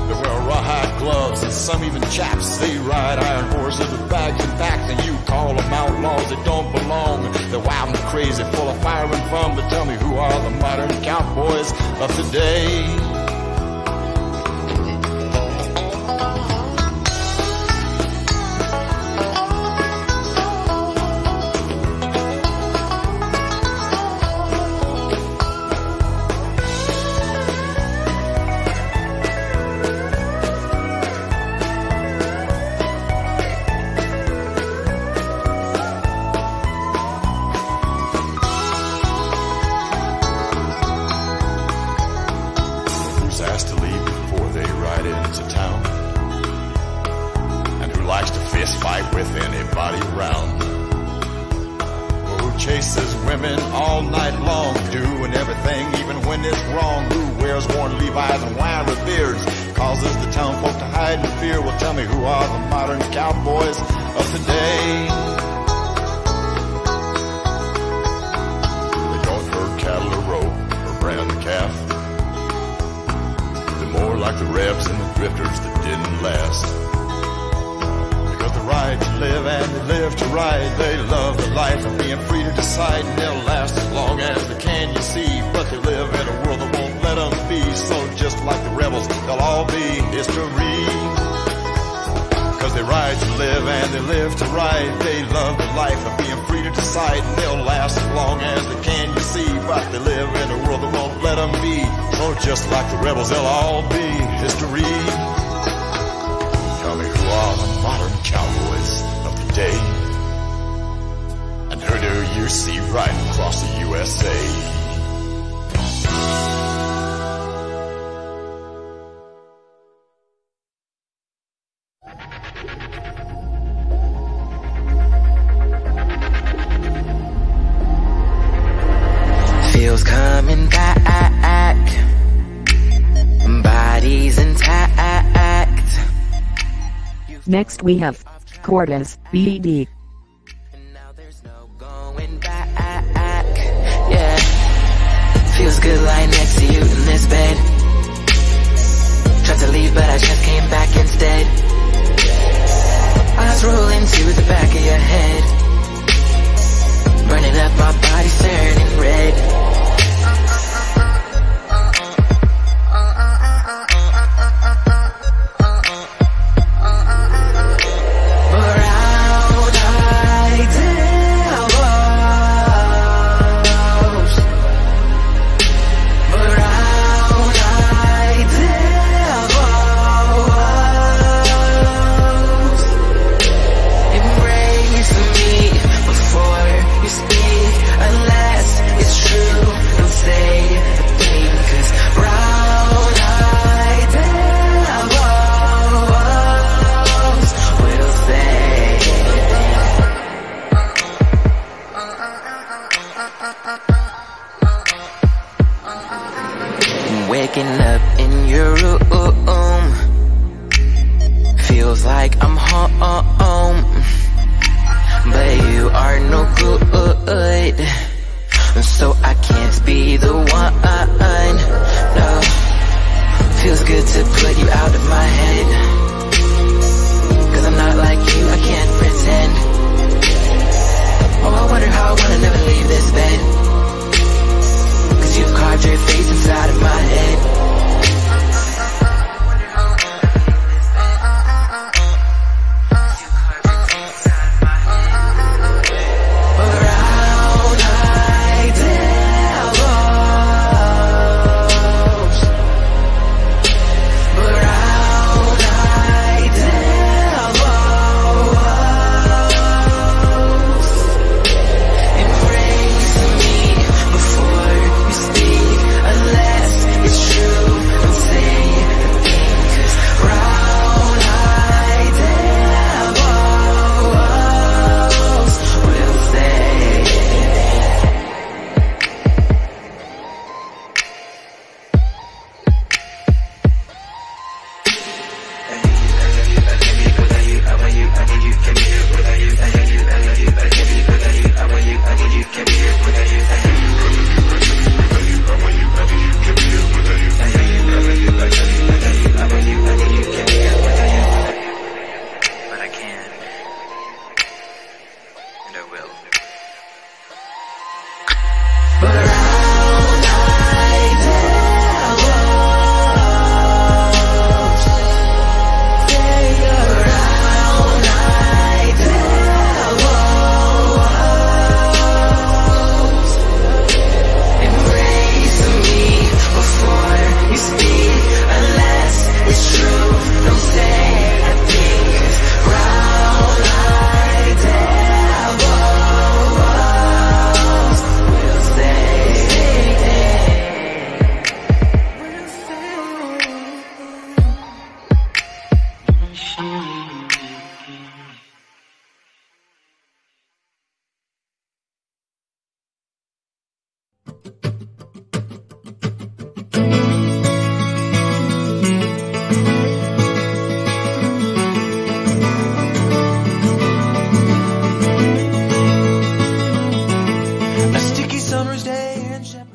They wear rawhide gloves and some even chaps. They ride iron horses with bags and backs, and you call them outlaws that don't belong. They're wild and crazy, full of fire and fun. But tell me, who are the modern cowboys of today? Just like the rebels, they'll all be history. Tell me, who are the modern cowboys of the day? And who do you see riding across the USA? Feels coming back. Bodies intact. Next we have Cortez, BD. Yeah, feels good lying next to you in this bed. Tried to leave but I just came back instead. Eyes rolling to the back of your head, burning up, my body's turning red.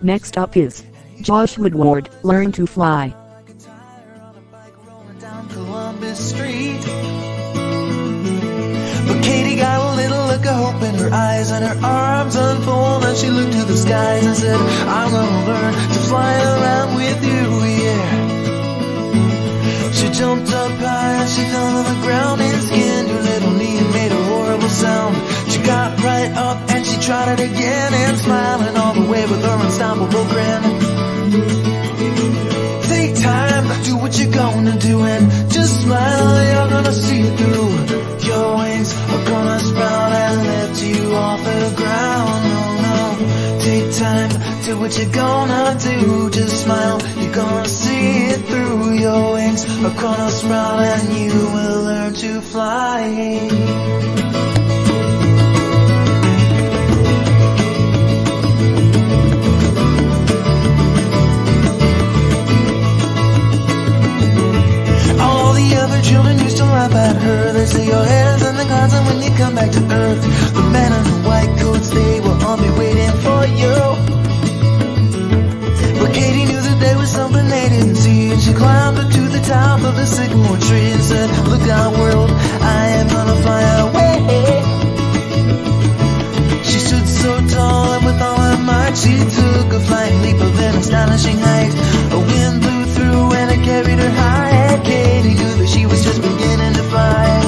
Next up is Josh Woodward, Learn to Fly. Columbus Street. But Katie got a little look of hope in her eyes, and her arms unfold, and she looked to the skies and said, I'm gonna learn to fly around with you, yeah. She jumped up high and she fell to the ground and skinned her little knee and made a horrible sound. She got right up and she tried it again, and smiling all the way with her unstoppable grin. Take time, do what you're gonna do, and just smile, you're gonna see it through. Your wings are gonna sprout and lift you off the ground. No, no, take time, do what you're gonna do, just smile, you're gonna see it through. Your wings are gonna sprout and you will learn to fly. Children used to laugh at her. They say your head is in the clouds, and when you come back to earth, the men in the white coats, they will all be waiting for you. But Katie knew that there was something they didn't see, and she climbed up to the top of the sycamore tree and said, look out world, I am gonna fly away. She stood so tall, and with all her might she took a flying leap of an astonishing height. A wind blew through and it carried her high, and Katie knew that she was just beginning to fly.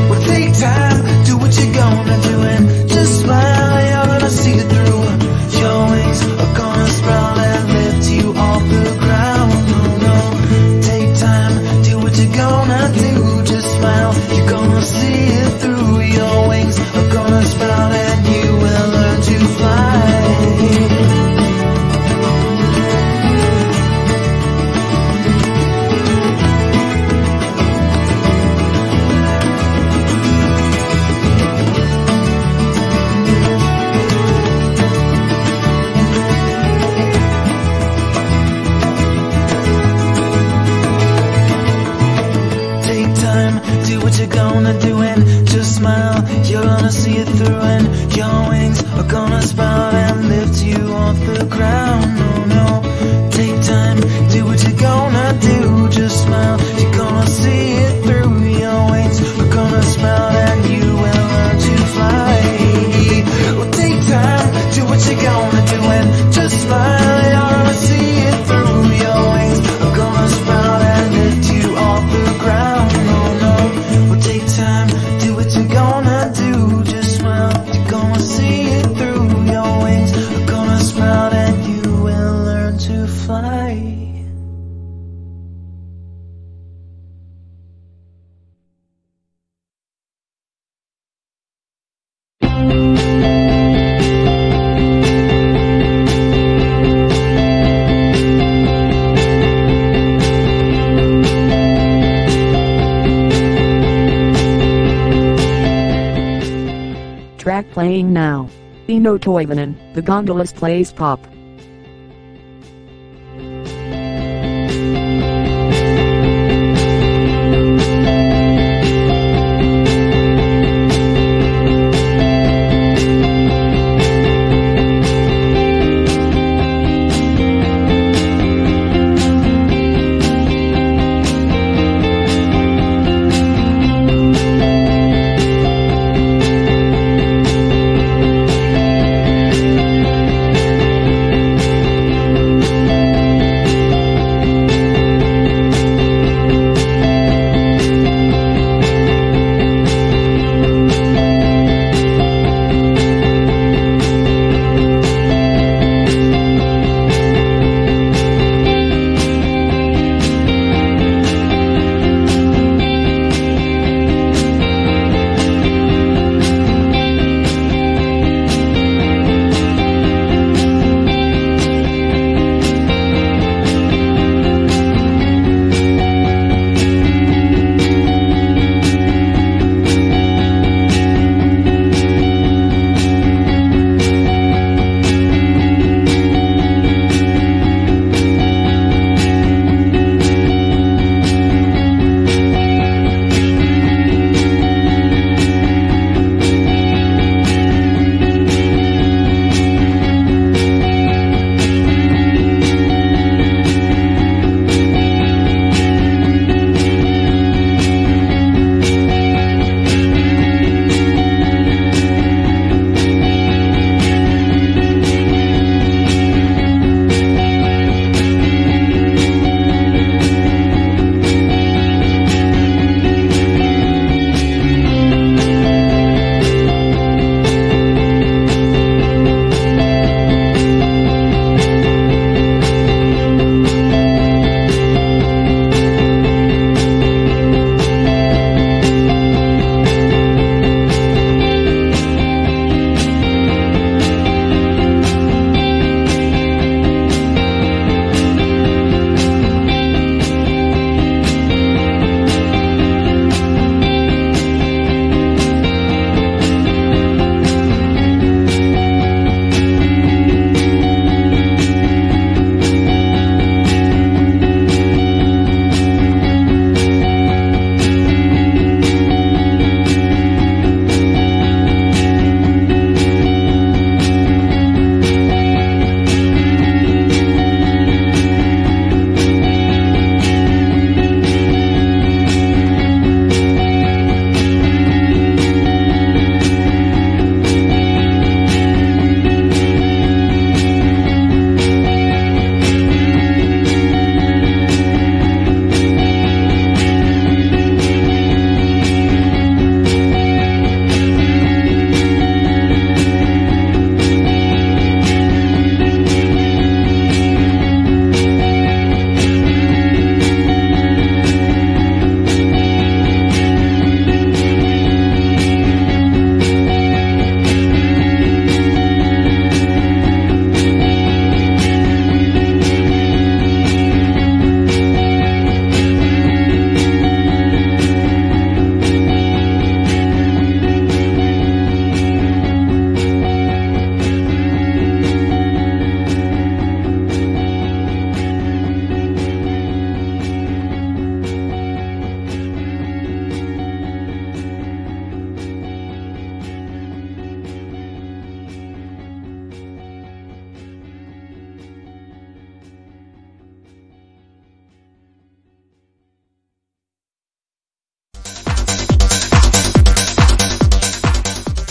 Well, take time, do what you're gonna do, and just smile, you're gonna see it through. Your wings are gonna sprout and lift you off the ground. No, no, take time, do what you're gonna do, just smile, you're gonna see it through. Your wings are gonna sprout and you will learn to fly. Gonna do and just smile, you're gonna see it through, and your wings are gonna sprout and lift you off the ground. No, no, take time, do what you're gonna do, just smile, you're gonna see it through. Your wings are gonna sprout and you will learn to fly. Well, take time, do what you're gonna do, and just smile, you're gonna see it through. Your wings are gonna sprout and lift you off the ground. No, no, take time, do what you're gonna do, just smile, you're gonna see it through. Your wings are gonna sprout and you will learn to fly. Track playing now. Ino Toivonen, The Gondolas plays pop.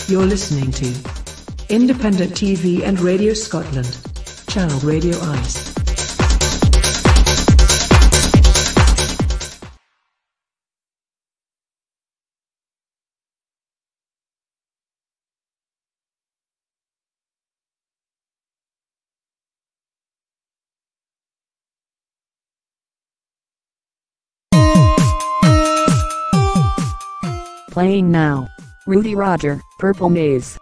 You're listening to Independent TV and Radio Scotland, Channel Radio Ice. Playing now. Rudy Roger, Purple Maze.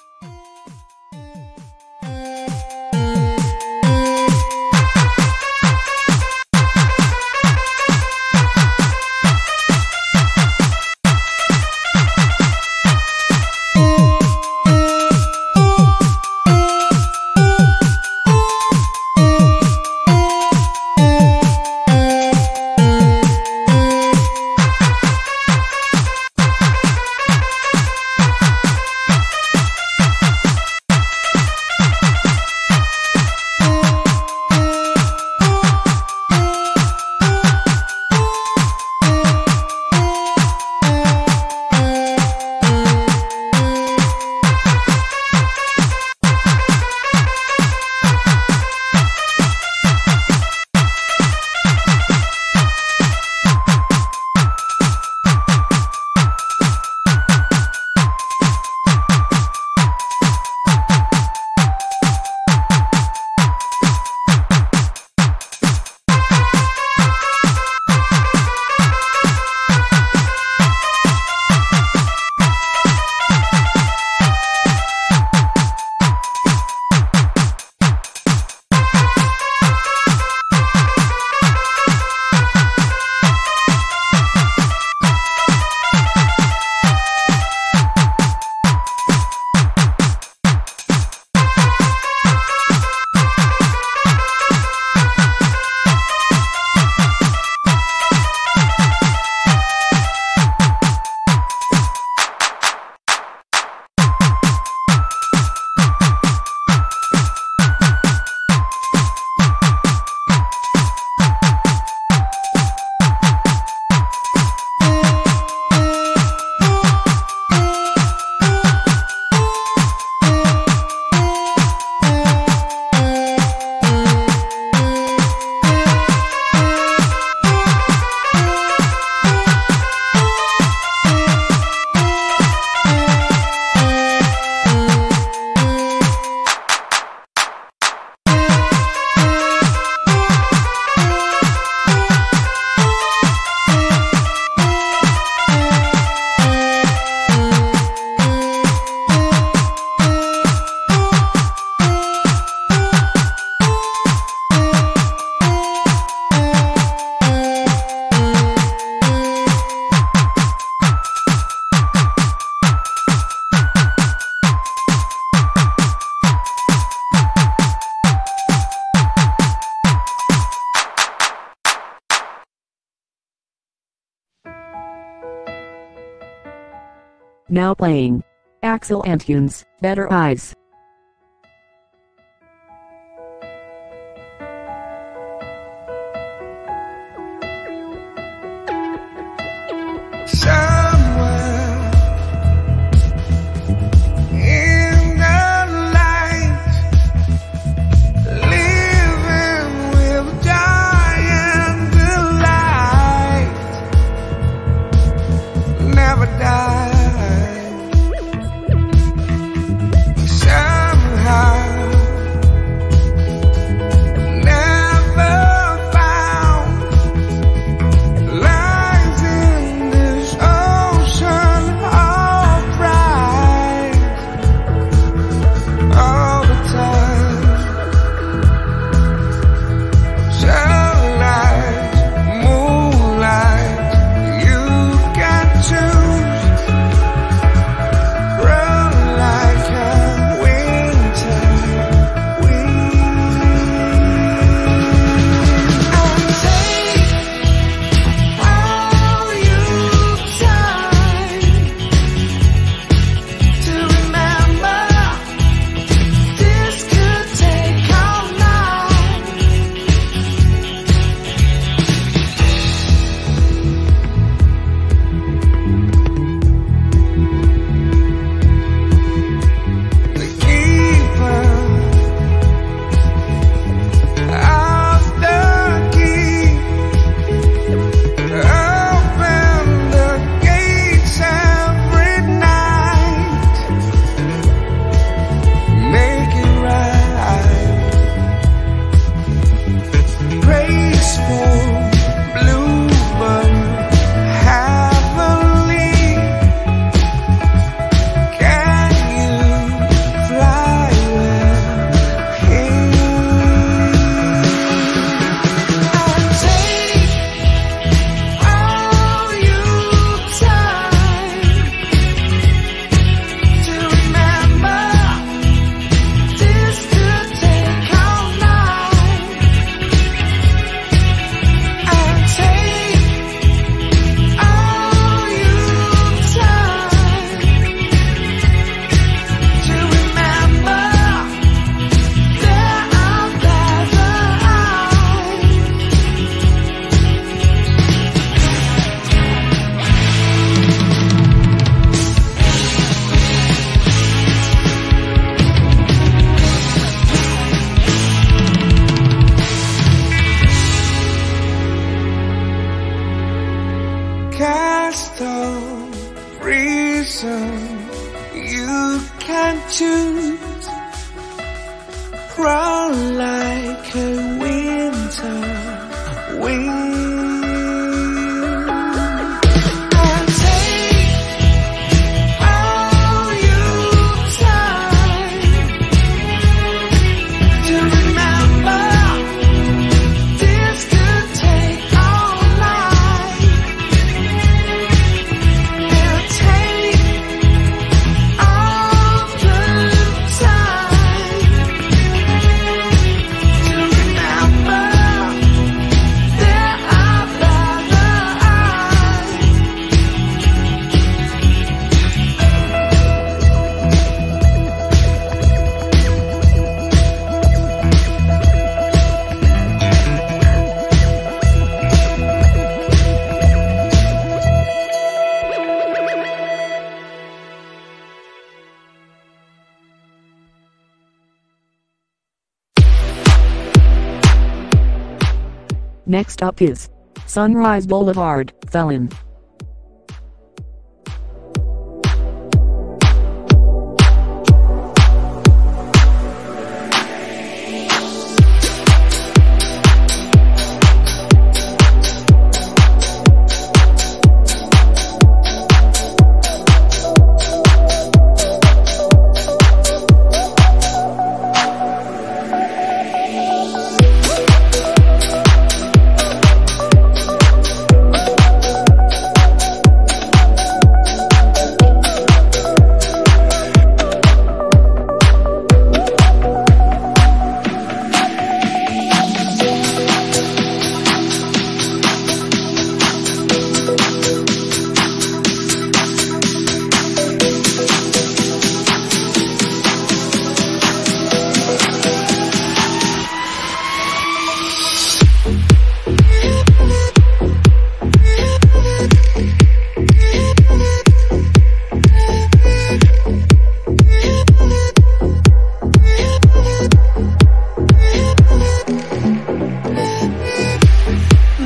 Now playing. Axel Antunes, Better Eyes. Never die. you can choose. Run like a winter wind. And take all your time to remember this could take all night. And take all the time to remember there are better eyes. Next up is Sunrise Boulevard, Felon.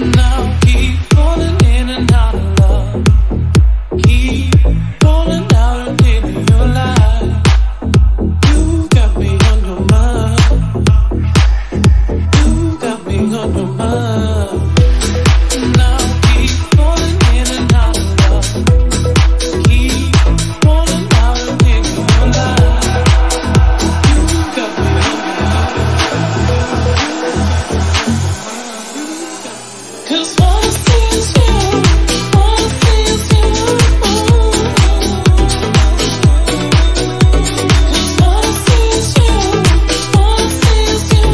Now keep falling in and out of love. Keep falling out and living your life. You got me on your mind. You got me on your mind. Now keep falling in and out of love. Keep falling out and living your life. You got me on your mind. 'Cause all I see is you, all I see is you. 'Cause all I see is you, all I see is you.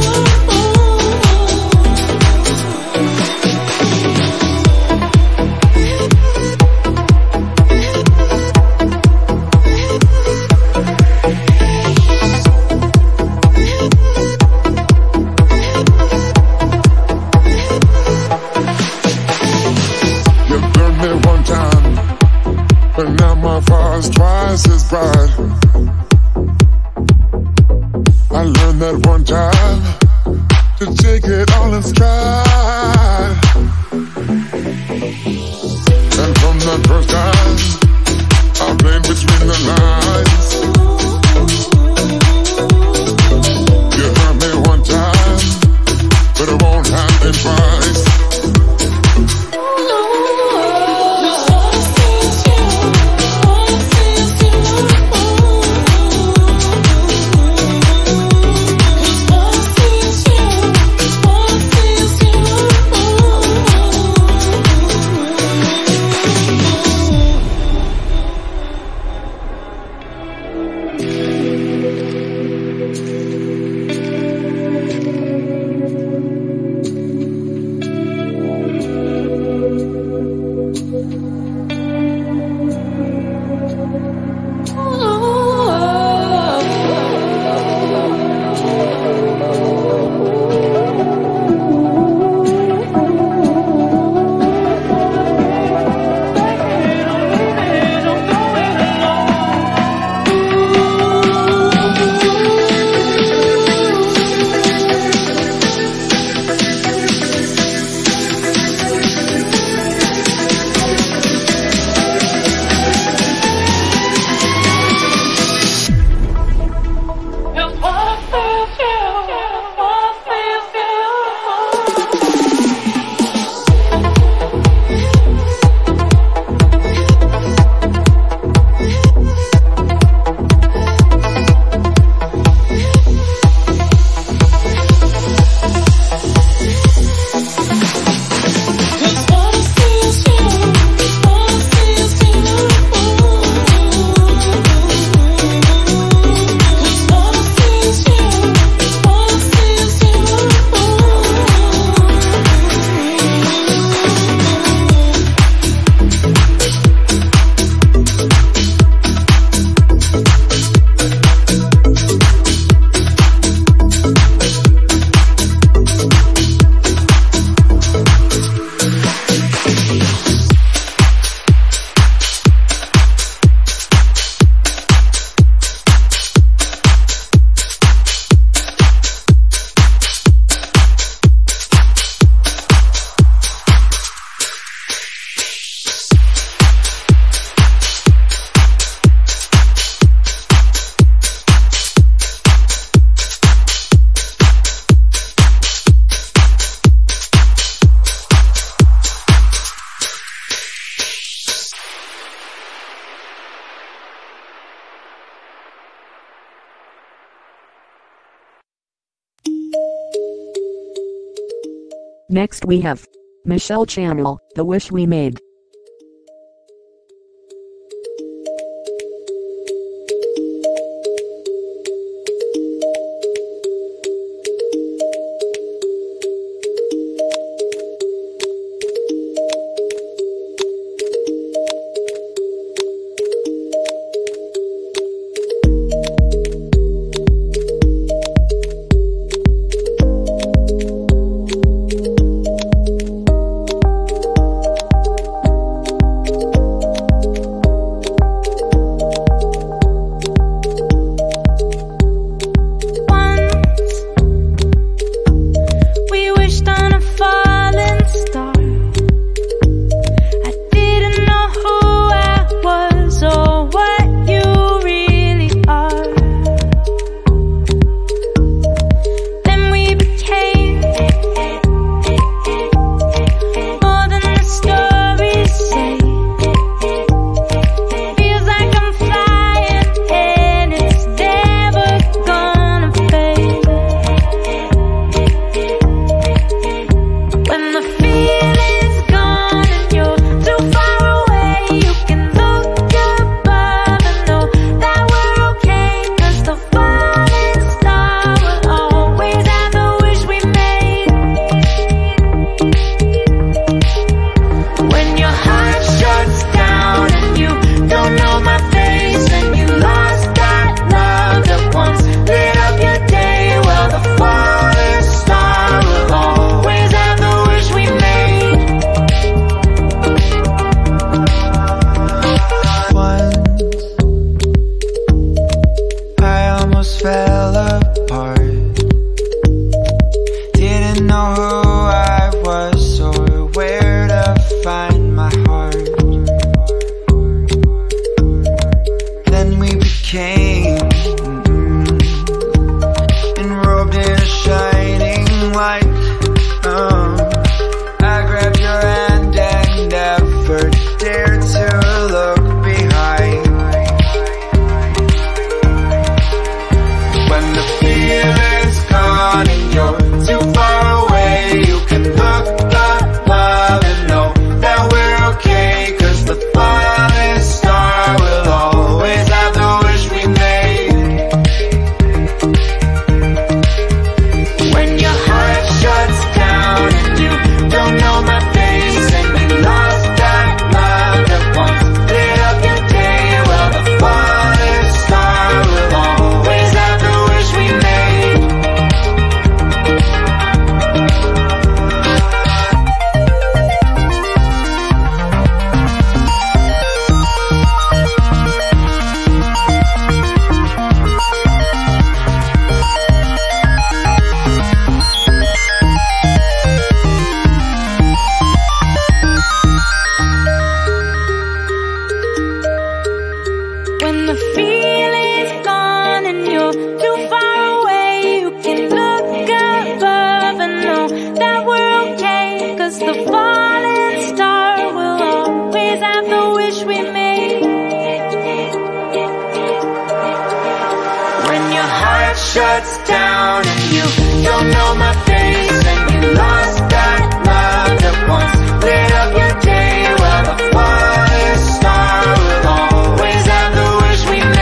You burned me one time, but now my fire's twice as bright. I learned that one time to take it all in stride. And from that first time, I played between the lines. You hurt me one time, but it won't happen twice. Next we have Michelle Channel, The Wish We Made. shuts down and you don't know my face and you lost that love that once lit up your day. Well, the falling star will always have the wish we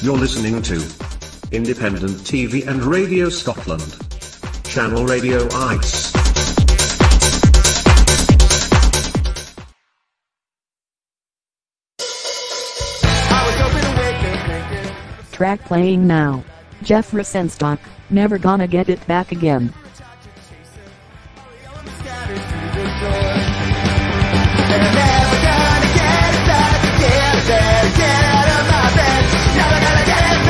You're listening to Independent TV and Radio Scotland. Channel Radio ITVRS. Track playing now. Jeff Rosenstock, Never Gonna Get It Back Again. Never gonna get it back again.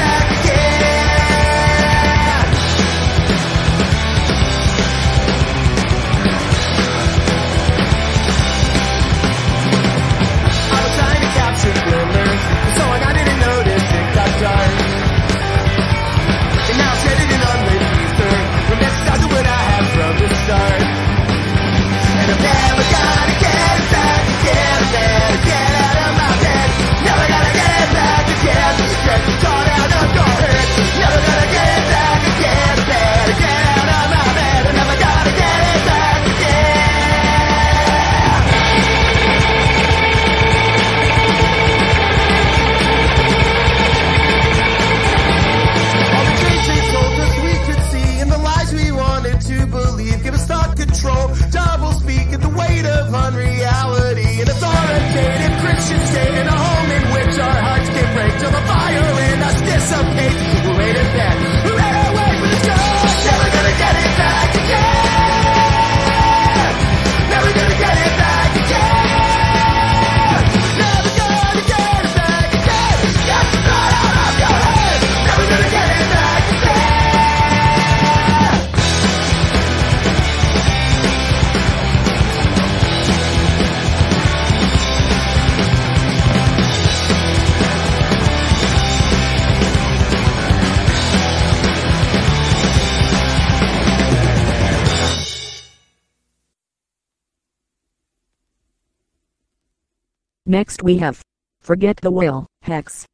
upon reality. An authoritative Christian state in a home in which our hearts can break till the fire in us dissipates. We're waiting back, we're ready away from the sky. Never gonna get it back again. Never gonna get it back again. Never gonna get it back again. Get the blood out of your head. Never gonna get it back again. Next we have Forget the Whale, Hex.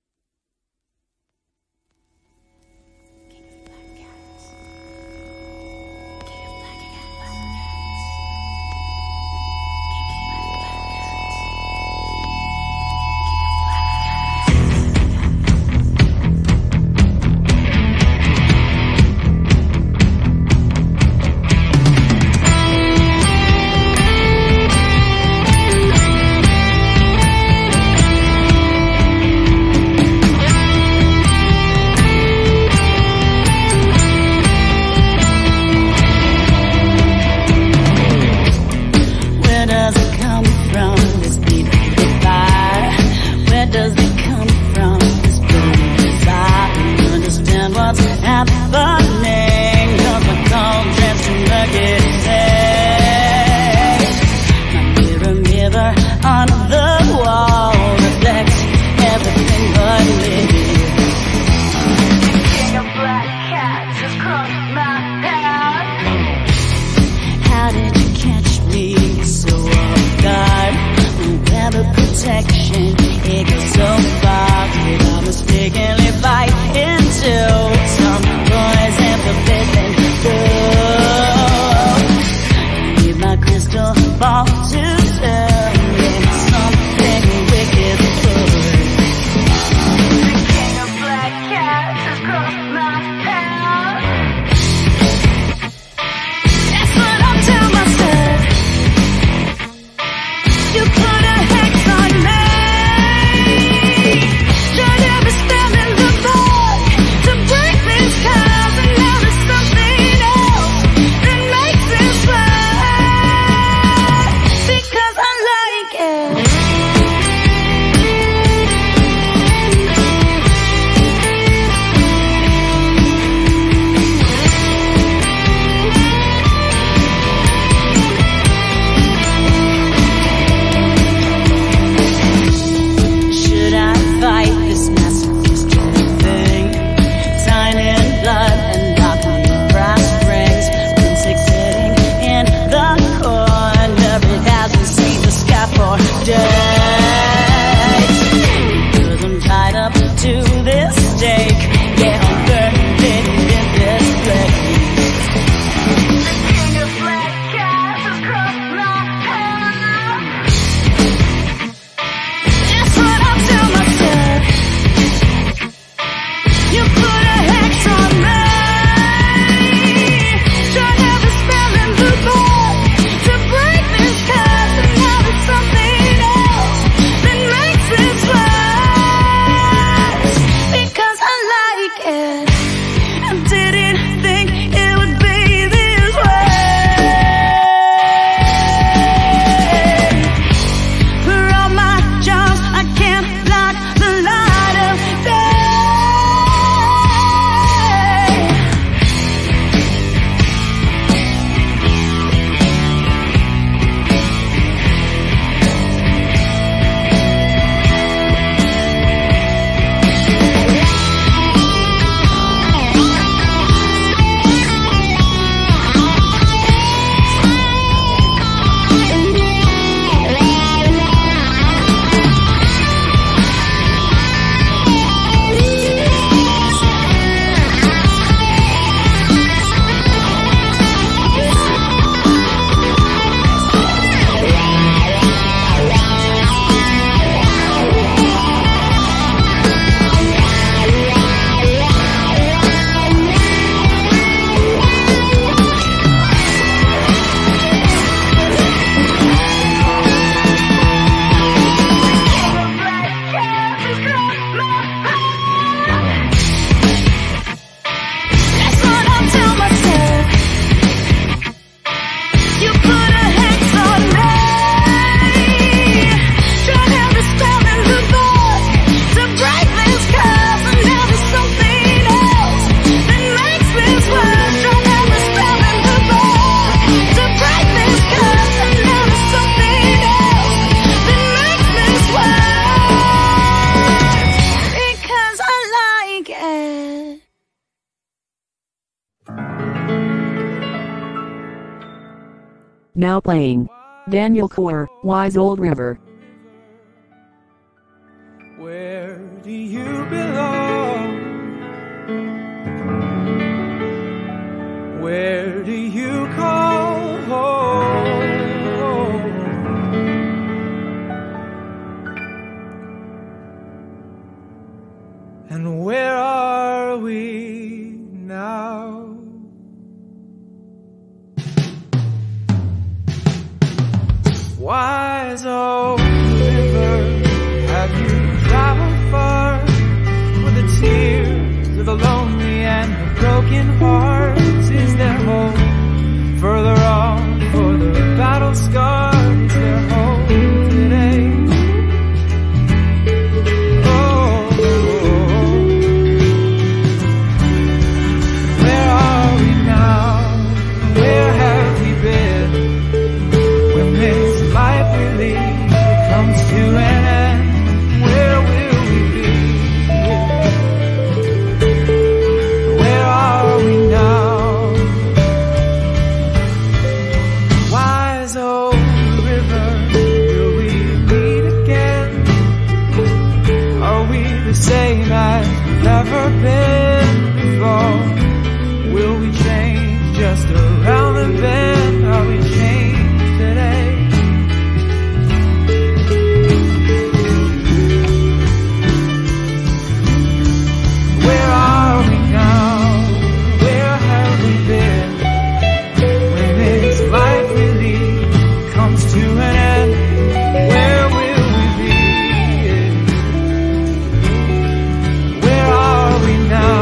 Now playing. Daniel Kaur, Wise Old River. Where do you belong? Where do you call home? And where are we now? Wise old river, have you traveled far with the tears of the lonely and the broken hearts? Is there hope further on for the battle scarred? Is there hope today? Where are we now? Where have we been when this life we lead comes to an end? Where will we be? Where are we now? Wise old river, will we meet again? Are we the same as we've ever been before? Will we change just around the bend? Are we changed today? Where are we now? Where have we been when this life we lead comes to an end? Where will we be? Where are we now?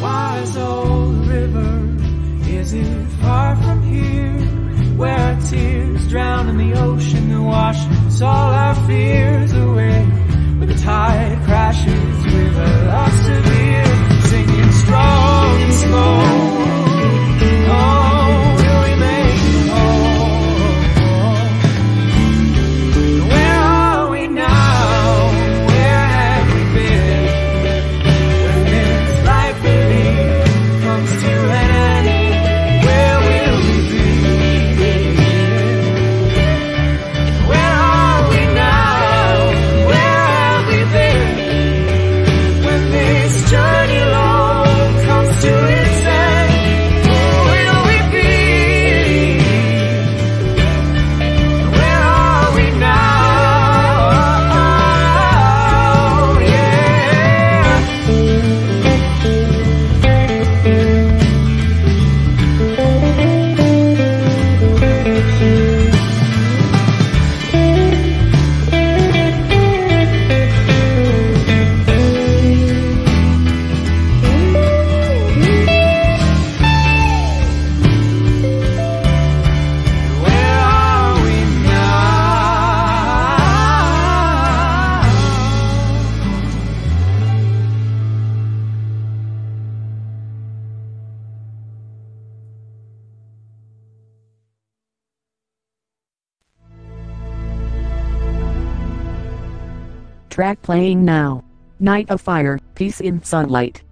Wise old river, is it far from here, where our tears drown in the ocean that washes all our fears away? Where the tide crashes with a loss severe, singing strong and slow. Oh, will we make it home? Where are we now? Where have we been when this life we lead comes to an end? Where will we be? Where are we now? Where have we been when this journey long comes to its end? Where will we be? Where are we now? Yeah. Where are we now? Track playing now. Night of Fire, Peace in Sunlight.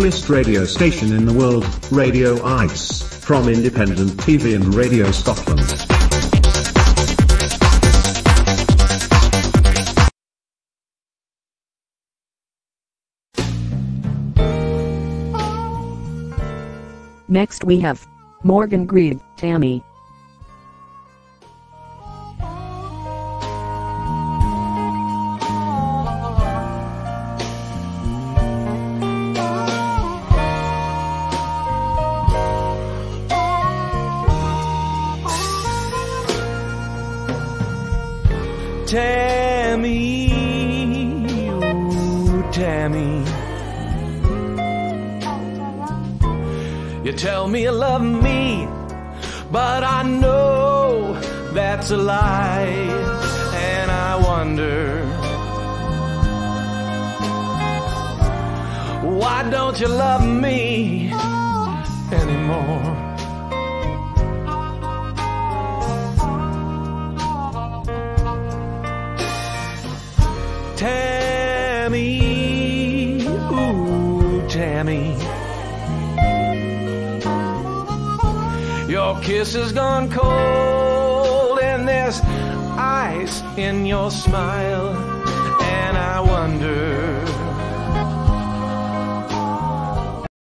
coolest radio station in the world, Radio Ice, from Independent TV and Radio Scotland. Next we have Morgan Greig, Tammy. Tammy, ooh, Tammy, you tell me you love me, but I know that's a lie, and I wonder, why don't you love me anymore? Tammy, ooh, Tammy, your kiss has gone cold and there's ice in your smile, and I wonder,